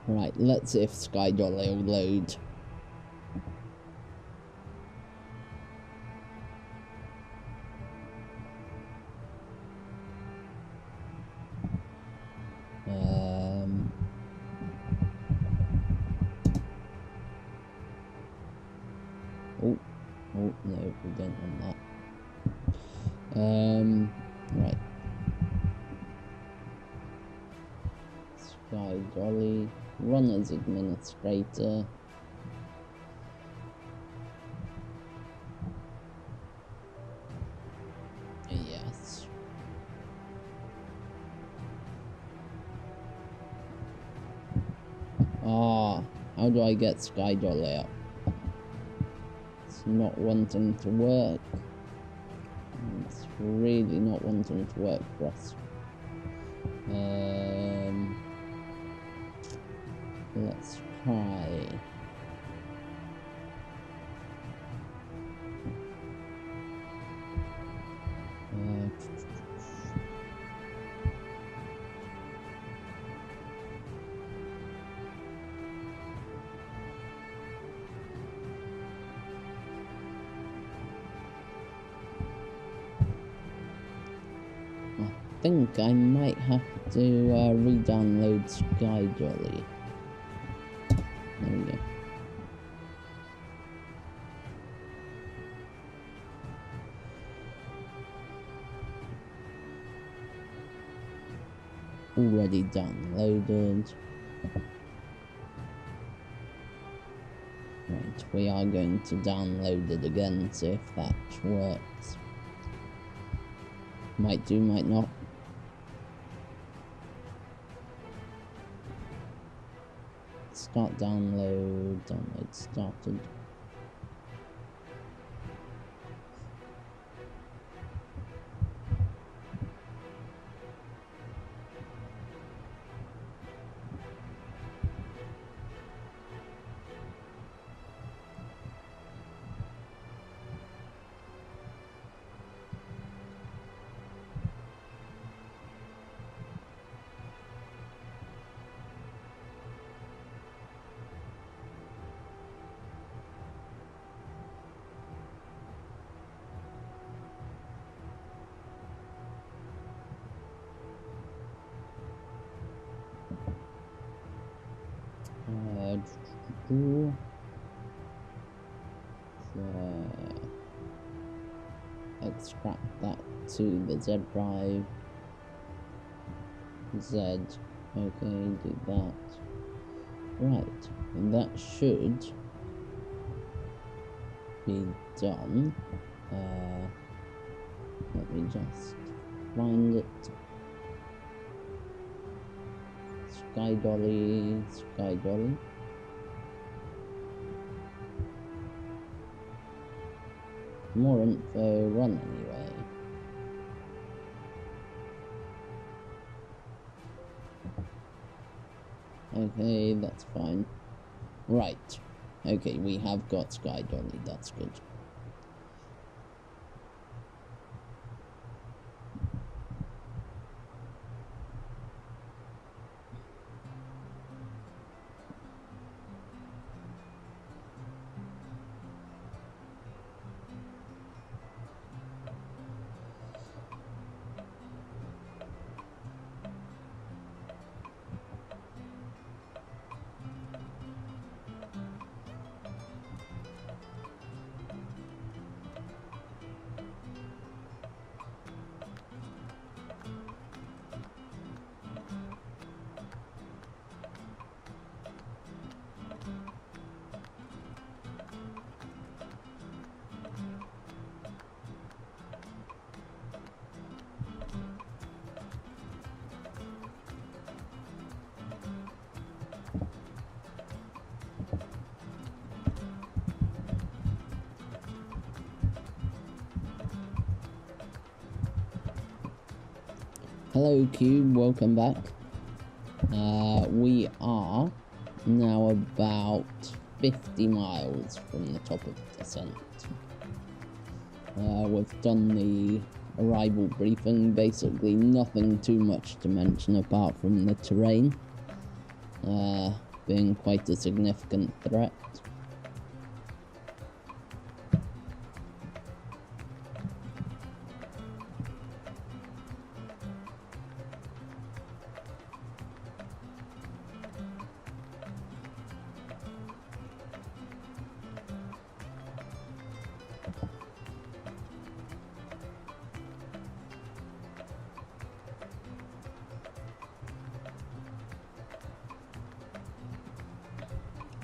Speaker 1: Right, let's see if Sky Jolly will load. Oh, no, we don't want that. Right. Sky Jolly, run as administrator. Yes. Ah, how do I get Sky Jolly up? It's not wanting to work. It's really not wanting to work for us. Let's try. I think I might have to re-download Sky Jolly. There we go. Already downloaded. Right, we are going to download it again, see if that works. Might do, might not. Start download started. Extract that to the Z drive. Z. Okay, do that. Right, and that should be done. Let me just find it. Sky Dolly, Sky Dolly. More info, run anyway. Okay, that's fine. Right. Okay, we have got Sky Dolly, that's good. Hello Cube, welcome back. We are now about 50 miles from the top of descent. We've done the arrival briefing, basically nothing too much to mention apart from the terrain being quite a significant threat.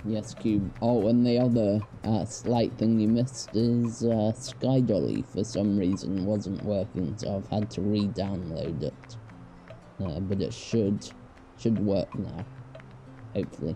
Speaker 1: Yes, Cube. Oh, and the other slight thing you missed is Sky Dolly for some reason wasn't working, so I've had to re-download it. But it should work now, hopefully.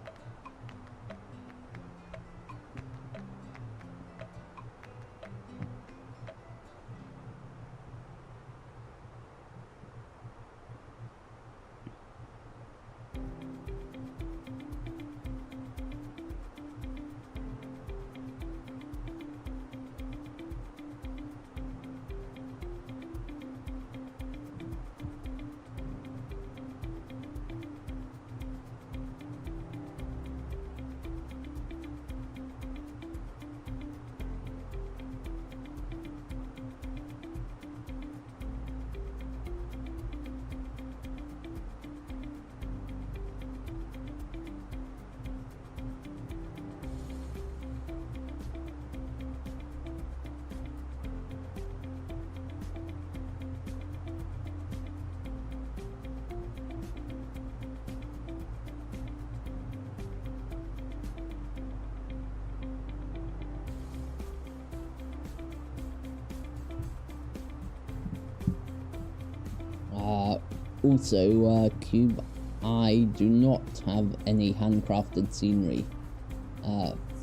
Speaker 1: Also, Cube, I do not have any handcrafted scenery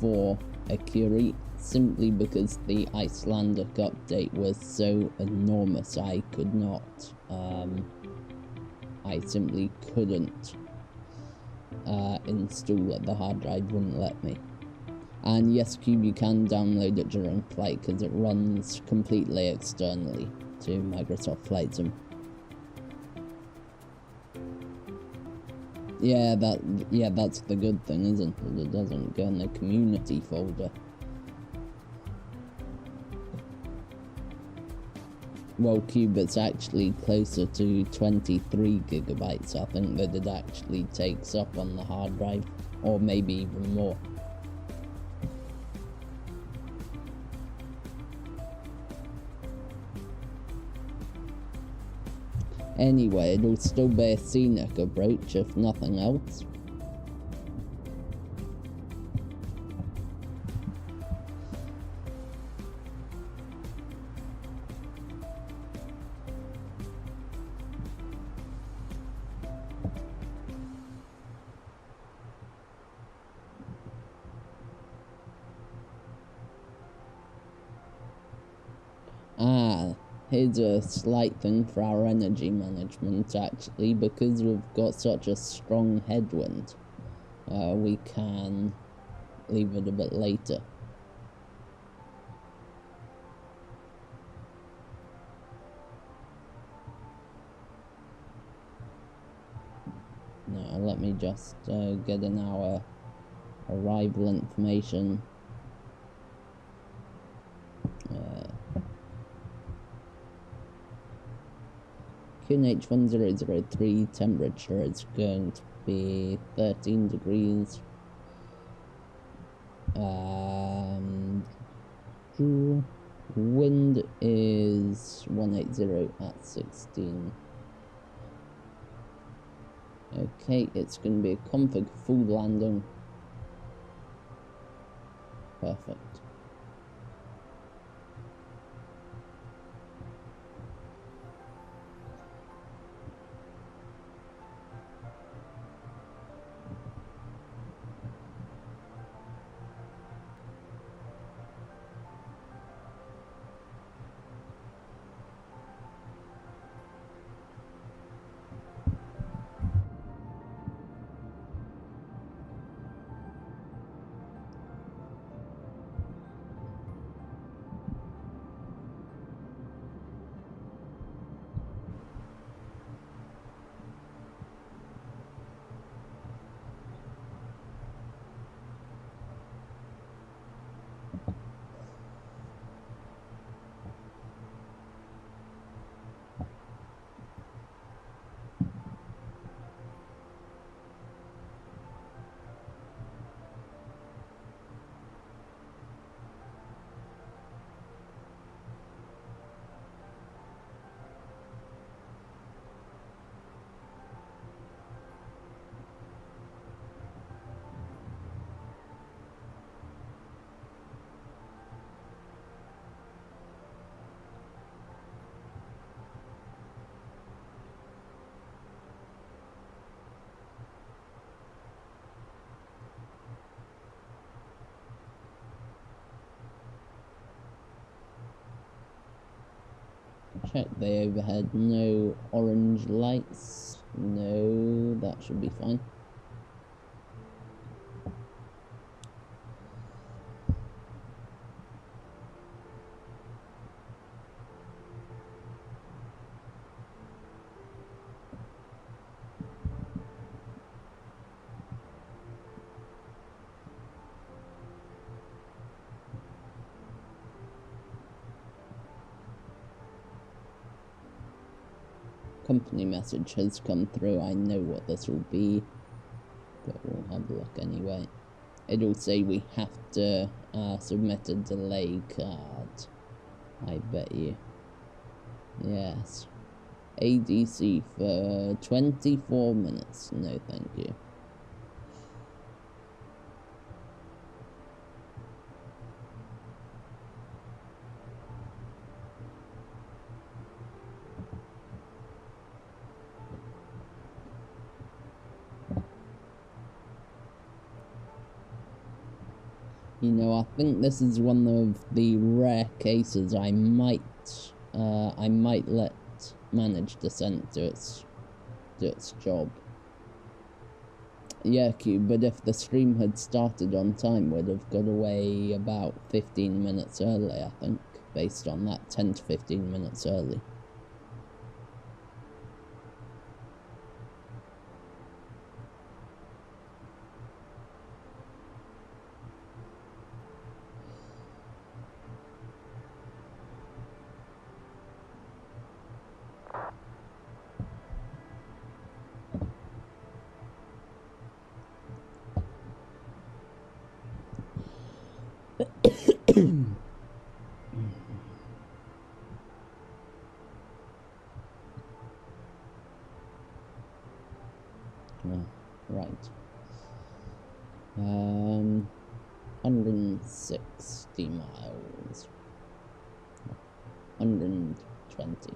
Speaker 1: for Akureyri, simply because the Icelandic update was so enormous I could not, I simply couldn't install it. The hard drive wouldn't let me. And yes, Cube, you can download it during flight because it runs completely externally to Microsoft Flight Sim. Yeah, that's the good thing, isn't it? It doesn't go in the community folder. Well, Cube, it's actually closer to 23 gigabytes. I think that it actually takes up on the hard drive, or maybe even more. Anyway, it'll still be a scenic approach, if nothing else. Here's a slight thing for our energy management, actually, because we've got such a strong headwind. We can leave it a bit later. Now, let me just get in our arrival information. QNH1003, temperature is going to be 13 degrees. Wind is 180 at 16. Okay, it's going to be a config full landing. Perfect. check the overhead. No orange lights. No, that should be fine. Company message has come through. I know what this will be, but we'll have a look anyway. It'll say we have to submit a delay card. I bet you. Yes. ADC for 24 minutes. No, thank you. You know, I think this is one of the rare cases I might let manage descent do its job. Yeah, Q, but if the stream had started on time, we'd have got away about 15 minutes early, I think, based on that, 10 to 15 minutes early. Right. 160 miles. 120.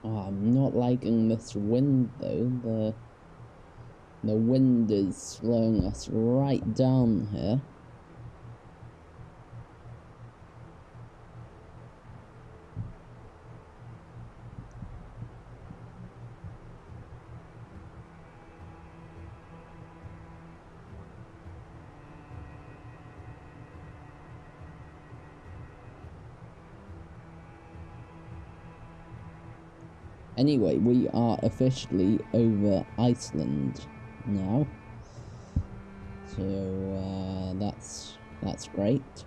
Speaker 1: Oh, I'm not liking this wind though. The wind is slowing us right down here. Anyway, we are officially over Iceland now, so that's great.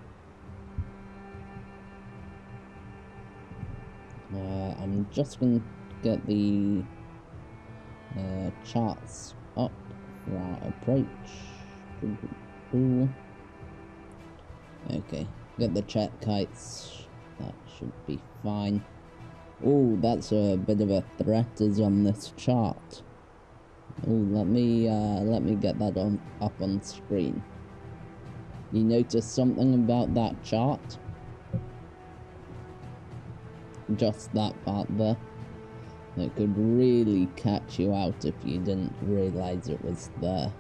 Speaker 1: I'm just gonna get the charts up for our approach. Okay, get the check kites. That should be fine. Oh, that's a bit of a threat is on this chart. Oh, let me get that up on screen. You notice something about that chart? Just that part there. It could really catch you out if you didn't realize it was there.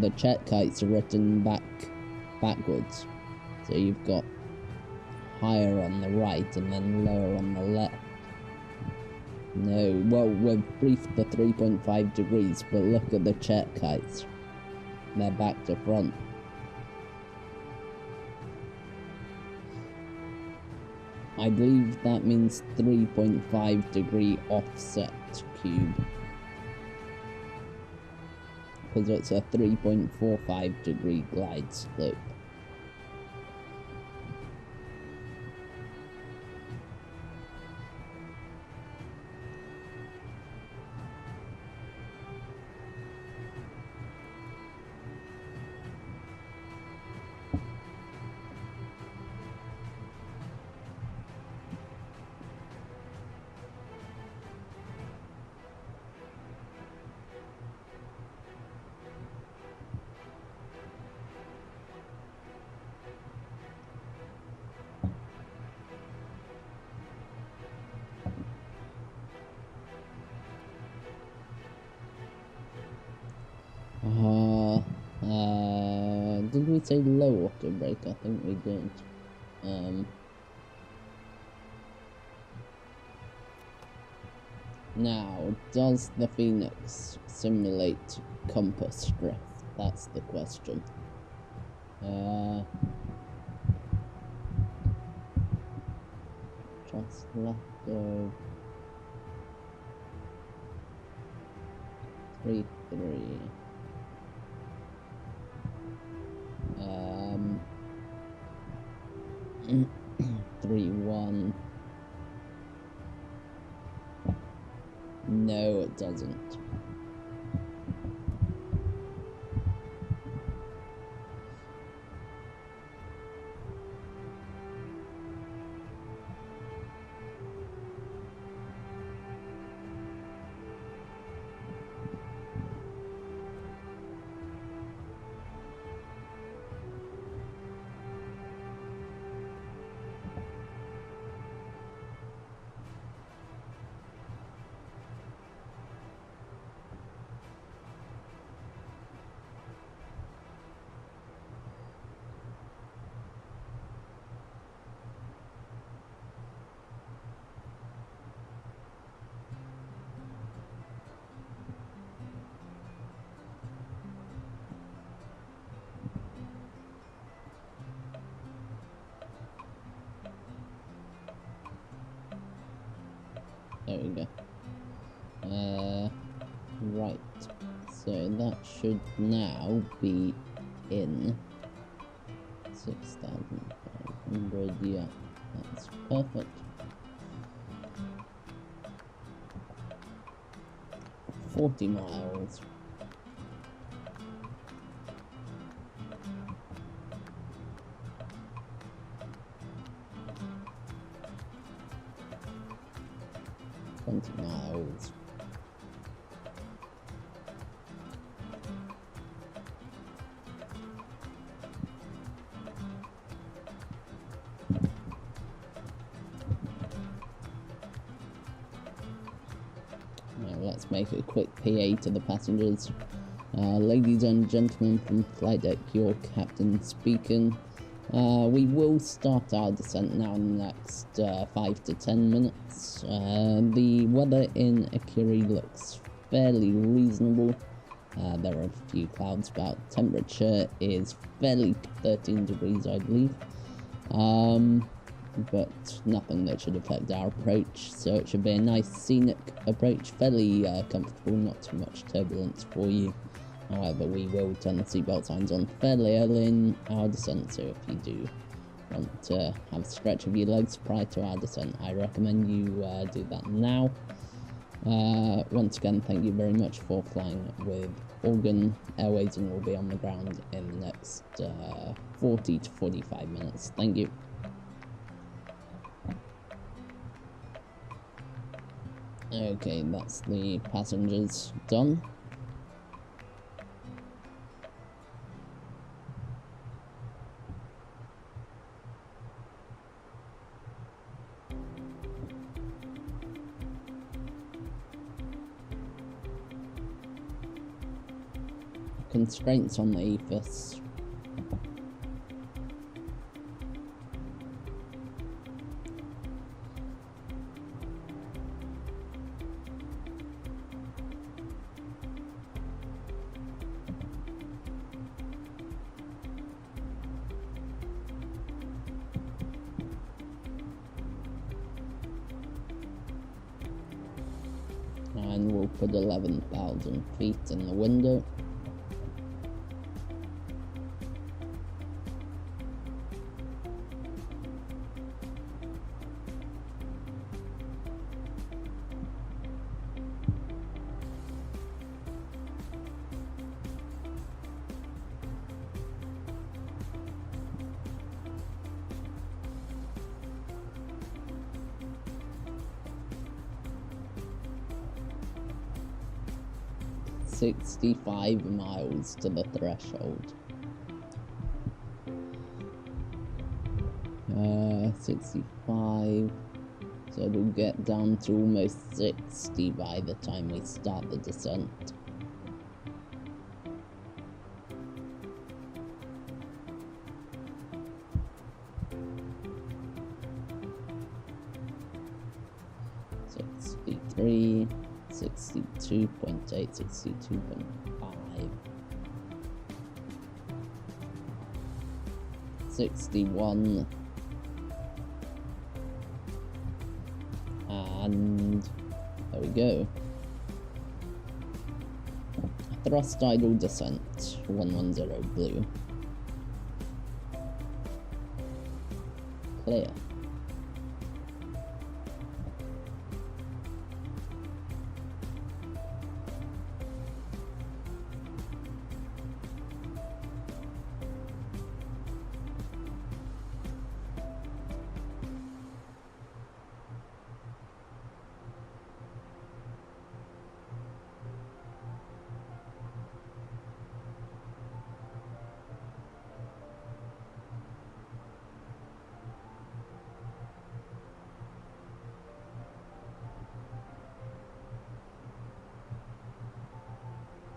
Speaker 1: The check kites are written backwards, so you've got higher on the right and then lower on the left. No, well, we've briefed the 3.5 degrees, but look at the check kites. They're back to front. I believe that means 3.5 degree offset cube, because it's a 3.45 degree glide slope. did we say low auto brake? I think we did. Now, does the Phoenix simulate compass drift? That's the question. Just left of 3-3. 3-1. No, it doesn't. There we go. Right. So that should now be in 6,500. Yeah, that's perfect. 40 miles. Miles. Now let's make a quick PA to the passengers. Ladies and gentlemen from flight deck, your captain speaking. We will start our descent now in the next 5 to 10 minutes. The weather in Akureyri looks fairly reasonable. There are a few clouds about. Temperature is fairly 13 degrees, I believe. But nothing that should affect our approach. So it should be a nice scenic approach, fairly comfortable, not too much turbulence for you. However, we will turn the seatbelt signs on fairly early in our descent, so if you do want to have a stretch of your legs prior to our descent, I recommend you do that now. Once again, thank you very much for flying with Organ Airways, and we'll be on the ground in the next 40 to 45 minutes. Thank you. Okay, that's the passengers done. Constraints on the EFIS. And we'll put 11,000 feet in the window. $65 miles to the threshold. 65. So it'll get down to almost 60 by the time we start the descent. 63, 62.8, 62.5, 61, and there we go. Thrust idle descent, 110 blue. Clear.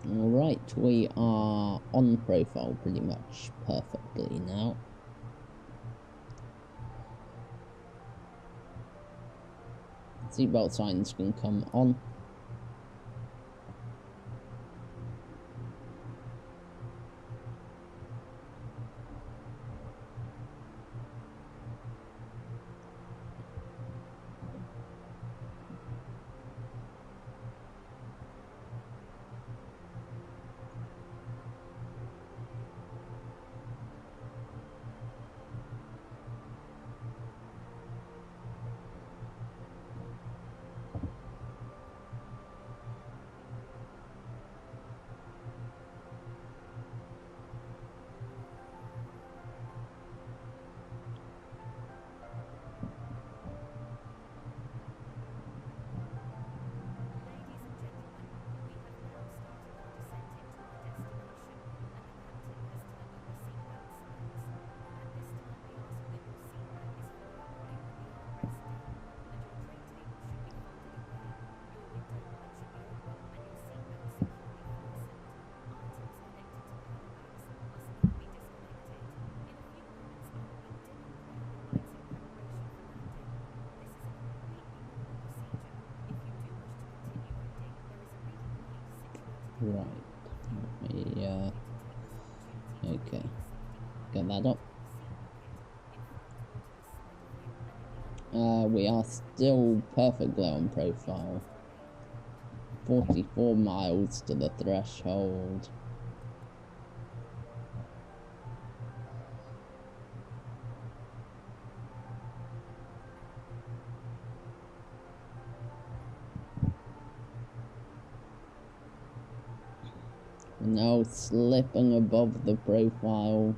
Speaker 1: Alright, we are on profile pretty much perfectly now. Seatbelt signs can come on. Right. Okay. Get that up. We are still perfectly on profile. 44 miles to the threshold. Now slipping above the profile.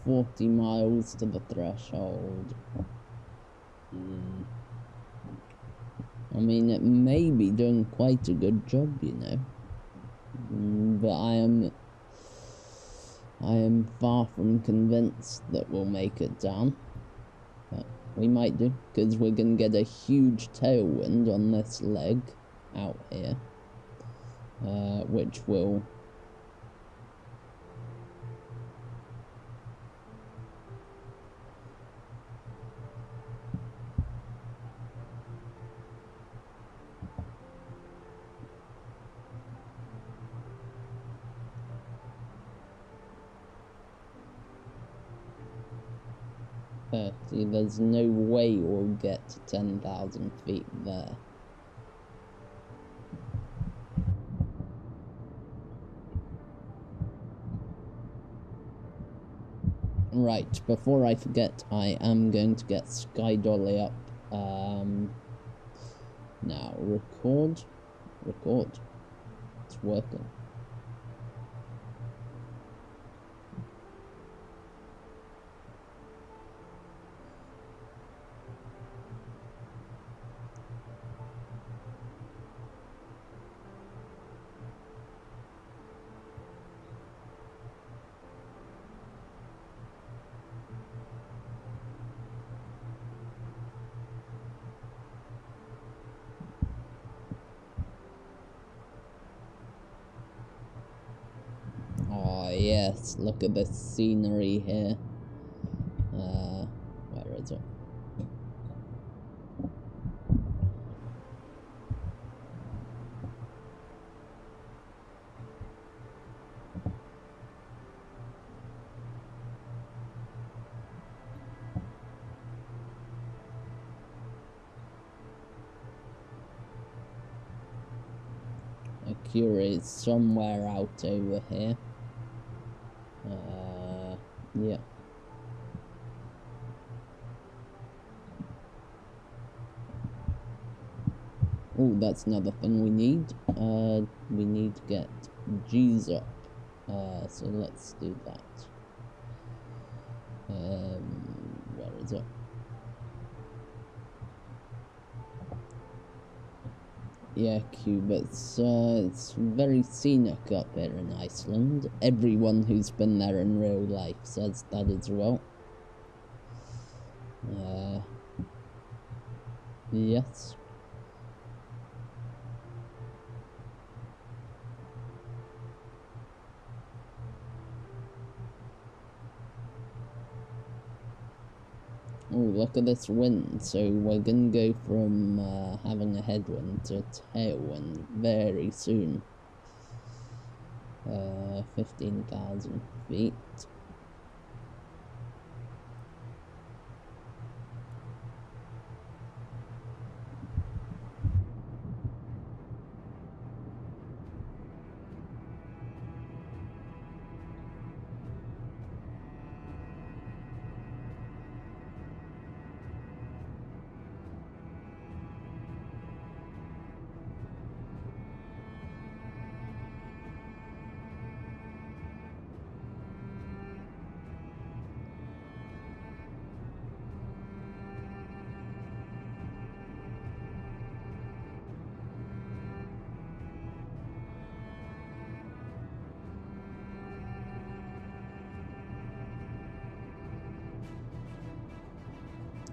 Speaker 1: 40 miles to the threshold. I mean, it may be doing quite a good job, you know. But I am far from convinced that we'll make it down. But we might do, because we're going to get a huge tailwind on this leg out here. Which will see, there's no way we'll get to 10,000 feet there. Right, before I forget, I am going to get Sky Dolly up. Now, record. It's working. Oh yes, look at the scenery here. Where is it? Akureyri is somewhere out over here. Yeah. Oh, that's another thing we need. We need to get G's up. So let's do that. Where is it? Yeah, Cubits. It's very scenic up here in Iceland. Everyone who's been there in real life says that as well. Yes. Oh, look at this wind. So we're gonna go from having a headwind to tailwind very soon. 15,000 feet.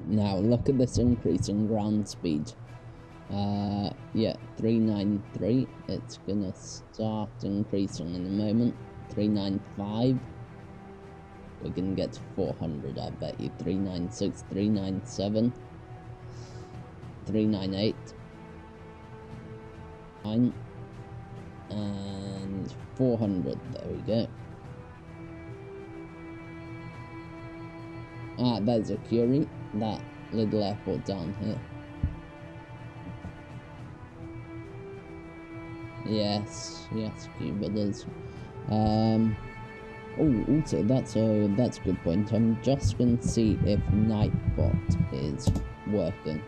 Speaker 1: Now look at this increase in ground speed. Yeah, 393. It's gonna start increasing in a moment. 395. We're gonna get to 400, I bet you. 396, 397, 398, 9, and 400. There we go. Ah, there's Akureyri, that little airport down here. Yes, Cuba does. Oh, also that's a good point. I'm just gonna see if Nightbot is working.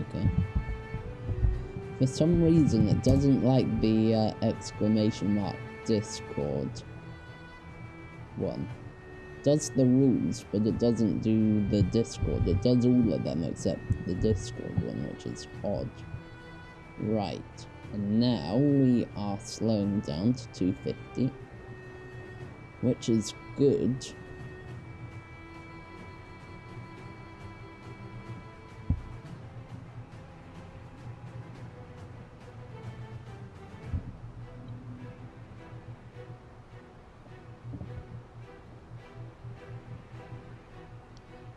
Speaker 1: Okay. For some reason, it doesn't like the exclamation mark Discord one. It does the rules, but it doesn't do the Discord. It does all of them except the Discord one, which is odd. Right, and now we are slowing down to 250, which is good.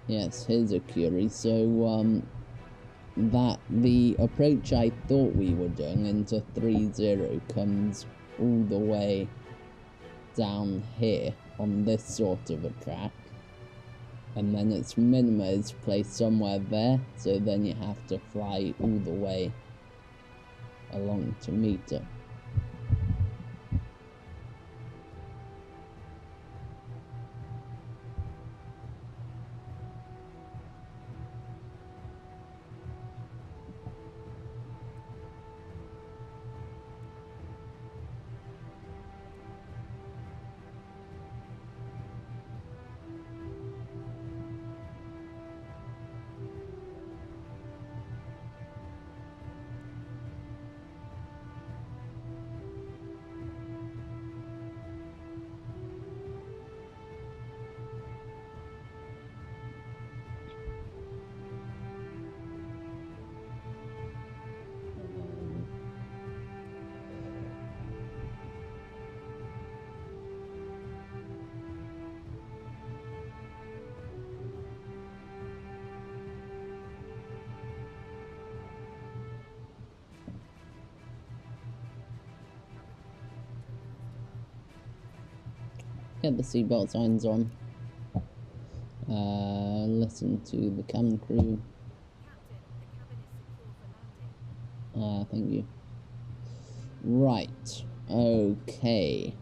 Speaker 1: Yes, here's Akureyri. So, that the approach I thought we were doing into 3-0 comes all the way down here on this sort of a track. And then its minima is placed somewhere there, so then you have to fly all the way along to meet it. Get the seatbelt signs on. Let's listen to the cabin crew.
Speaker 3: Captain, the cabin is secure for landing.
Speaker 1: Thank you. Right. Okay.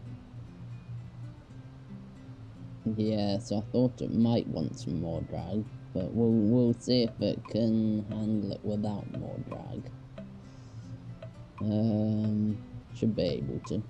Speaker 1: Yes, I thought it might want some more drag, but we'll see if it can handle it without more drag. Should be able to.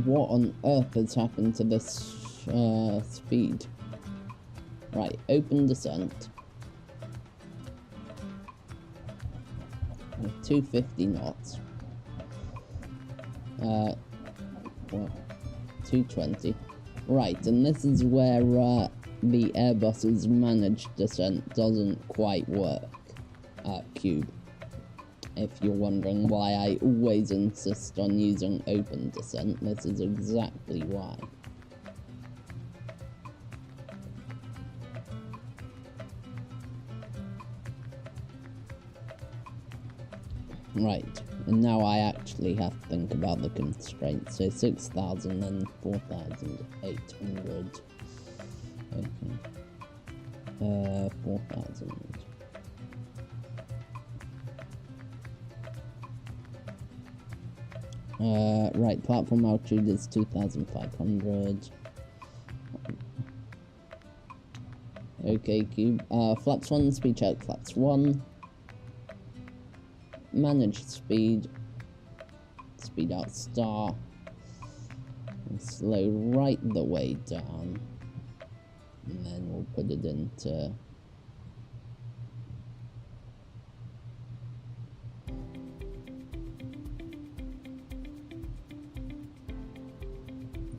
Speaker 1: What on earth has happened to this speed? Right, open descent. 250 knots. What? 220. Right, and this is where the Airbus's managed descent doesn't quite work at Cube. If you're wondering why I always insist on using open descent, this is exactly why. Right, and now I actually have to think about the constraints. So 6,000 and 4,800. Okay. 4,000. Right, platform altitude is 2,500. Okay, Cube. Flaps 1, speed check, flaps 1. Manage speed. Speed out star. And slow right the way down. And then we'll put it into...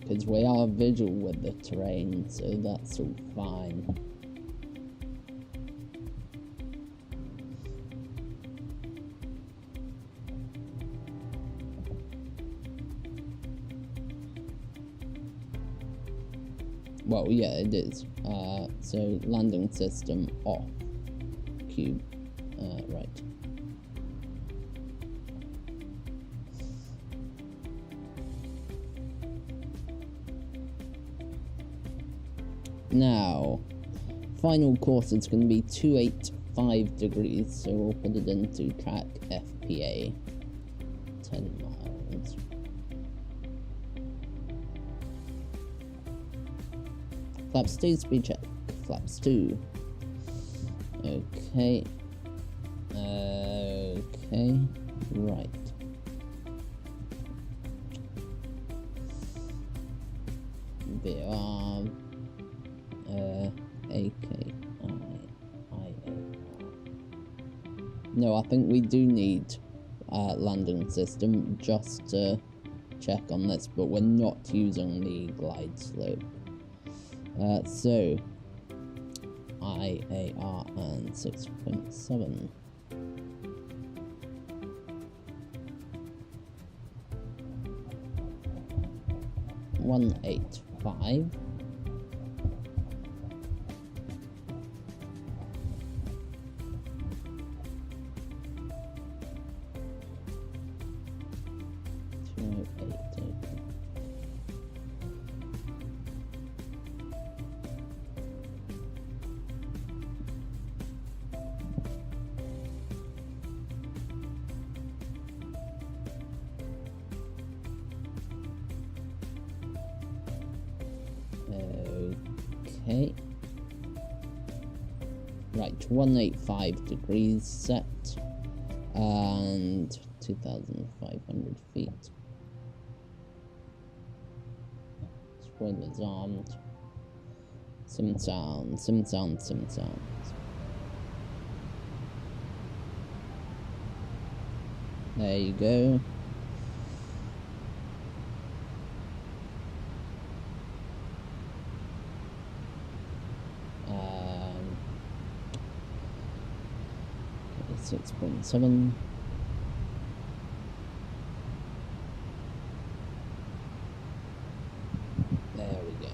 Speaker 1: because we are visual with the terrain, so that's all fine. Well, yeah, it is. So landing system off. Cube. Right. Now, final course is going to be 285 degrees, so we'll put it into track FPA, 10 miles. Flaps 2, speed check, flaps 2. Okay. Okay, right. VR. No, I think we do need landing system just to check on this, but we're not using the glide slope. So IAR and 6.7. $185. Okay. Right, 185 degrees set and 2,500 feet. Spoilers armed. Sim sound, sim sound, sim sound. There you go. 6.7. There we go.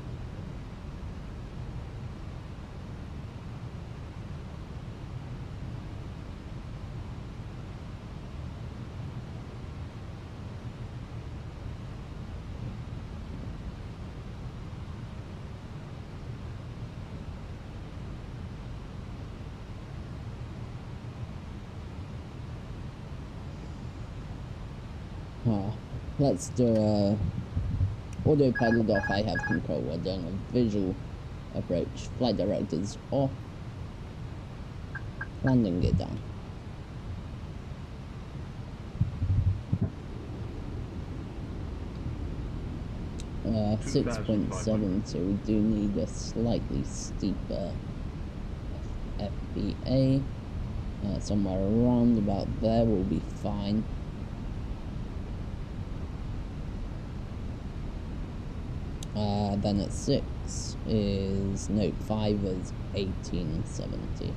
Speaker 1: Let's do a autopilot off. I have control. We're doing a visual approach. Flight directors off. Landing gear down. Uh, 6.7, so we do need a slightly steeper FBA. Somewhere around about there will be fine. Then at 6 is, no, 5 is 1870.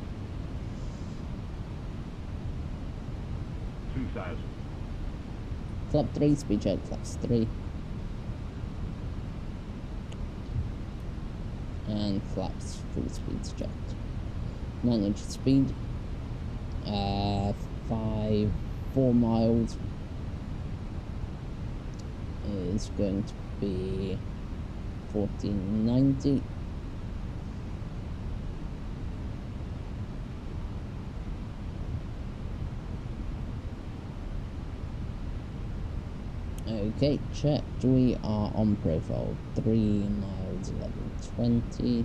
Speaker 6: 2000.
Speaker 1: Flap 3, speed check, flaps 3. And flaps, full speeds checked. Managed speed, 4 miles is going to be 1490. Okay, checked. We are on profile. 3 miles, 1120.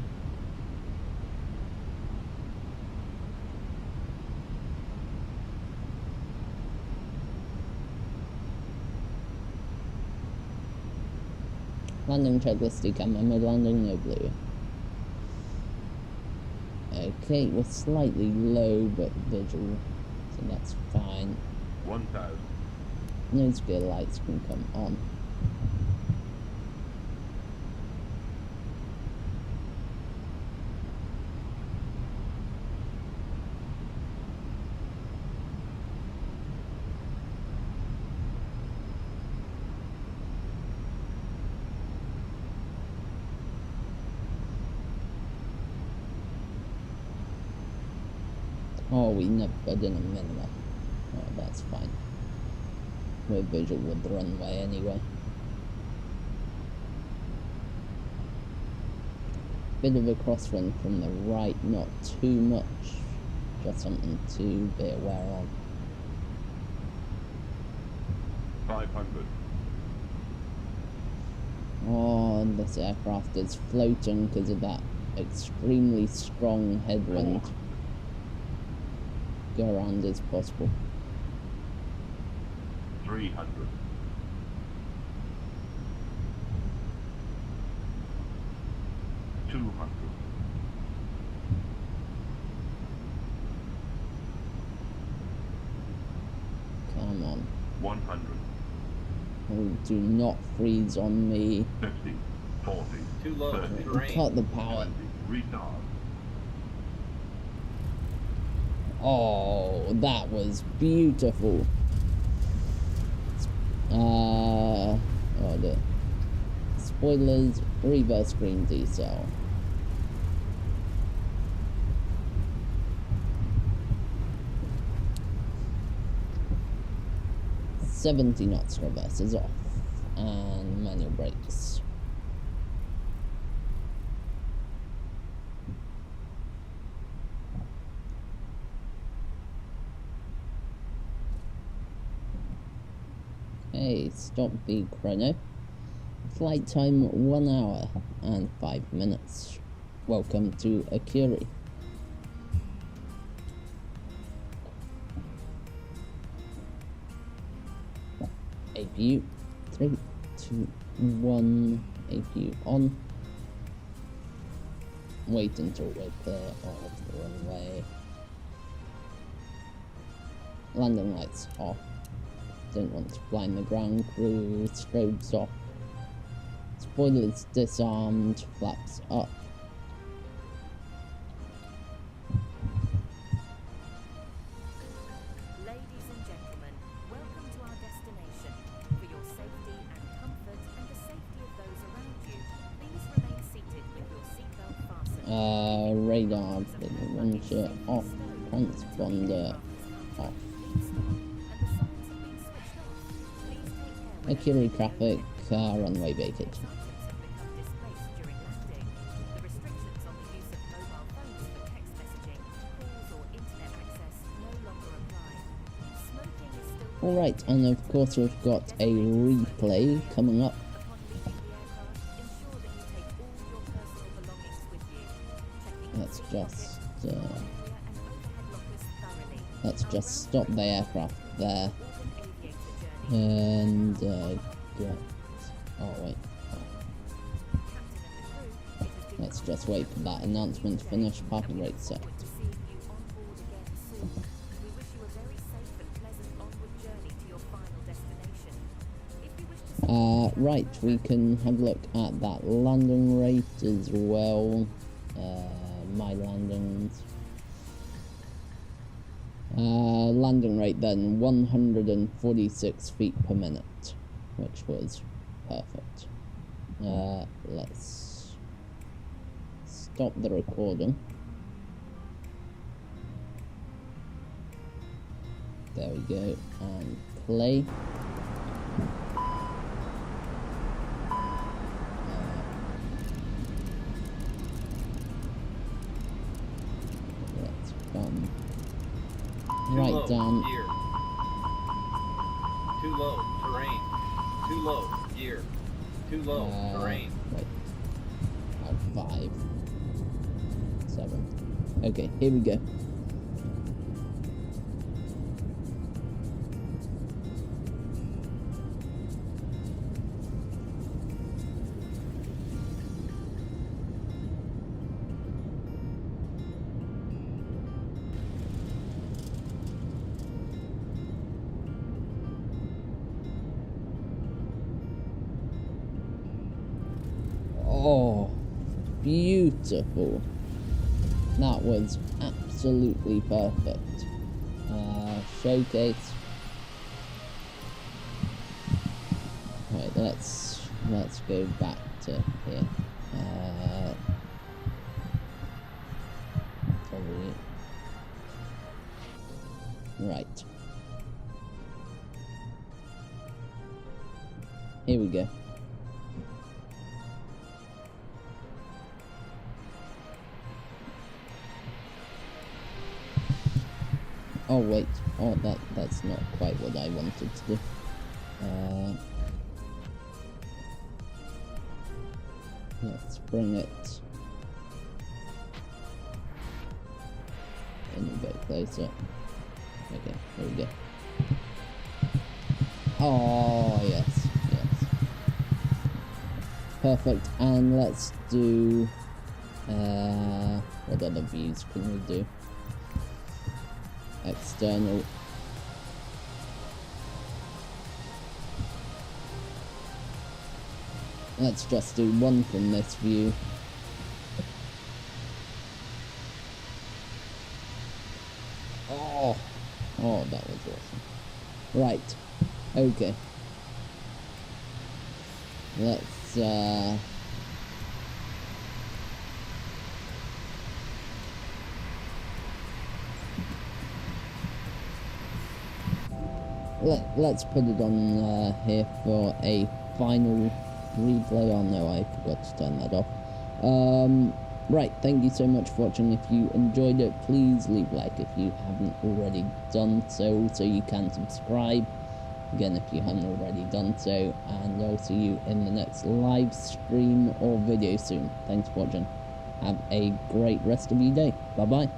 Speaker 1: Landing checklist, decam, mid landing, no blue. Okay, we're slightly low but visual, so that's fine.
Speaker 6: 1000.
Speaker 1: Nose gear lights can come on. Oh, we never put in a minima. Oh, that's fine. We're visual with the runway anyway. Bit of a crosswind from the right, not too much. Just something to be aware of.
Speaker 6: 500.
Speaker 1: Oh, and this aircraft is floating because of that extremely strong headwind. Go around as possible.
Speaker 6: 300. 200.
Speaker 1: Come on.
Speaker 6: 100.
Speaker 1: Oh, do not freeze on me.
Speaker 6: 50. 40.
Speaker 7: Too low.
Speaker 6: 30.
Speaker 7: Terrain.
Speaker 1: Cut the power.
Speaker 6: 20. Retard.
Speaker 1: Oh, that was beautiful. Oh dear. Spoilers, reverse green decel. $70 knots reverse is off. And manual brakes. Okay, stop the chrono. Flight time 1 hour and 5 minutes. Welcome to Akureyri. APU 3, 2, 1. APU on. Wait until we're clear of the runway. Landing lights off. Don't want to blind the ground crew. Strobes off. Spoilers disarmed. Flaps up. radar, windshield off, transponder off. Akureyri traffic, runway vacated. Alright, and of course we've got a replay coming up. Let's just stop the aircraft there. And get... Oh wait. Let's just wait for that announcement to finish. Parking rate set. Right, we can have a look at that landing rate as well. My landings. Landing rate then 146 feet per minute, which was perfect. Let's stop the recording. There we go, and play. Right
Speaker 7: low,
Speaker 1: down.
Speaker 7: Gear. Too low, terrain. Too low, gear. Too low, terrain.
Speaker 1: Wait. 5, 7. Okay, here we go. Oh, beautiful. That was absolutely perfect. Showcase. Right, let's go back to here. Right. Here we go. Oh wait, oh that's not quite what I wanted to do. Let's bring it in a bit closer. Okay, here we go. Oh yes, yes. Perfect, and let's do what other views can we do? External. Let's just do one from this view. Oh, that was awesome. Right, okay. Let's let's put it on here for a final replay. Oh no, I forgot to turn that off. Right, thank you so much for watching. If you enjoyed it, please leave a like if you haven't already done so you can subscribe. Again, if you haven't already done so, and I'll see you in the next live stream or video soon. Thanks for watching. Have a great rest of your day. Bye bye.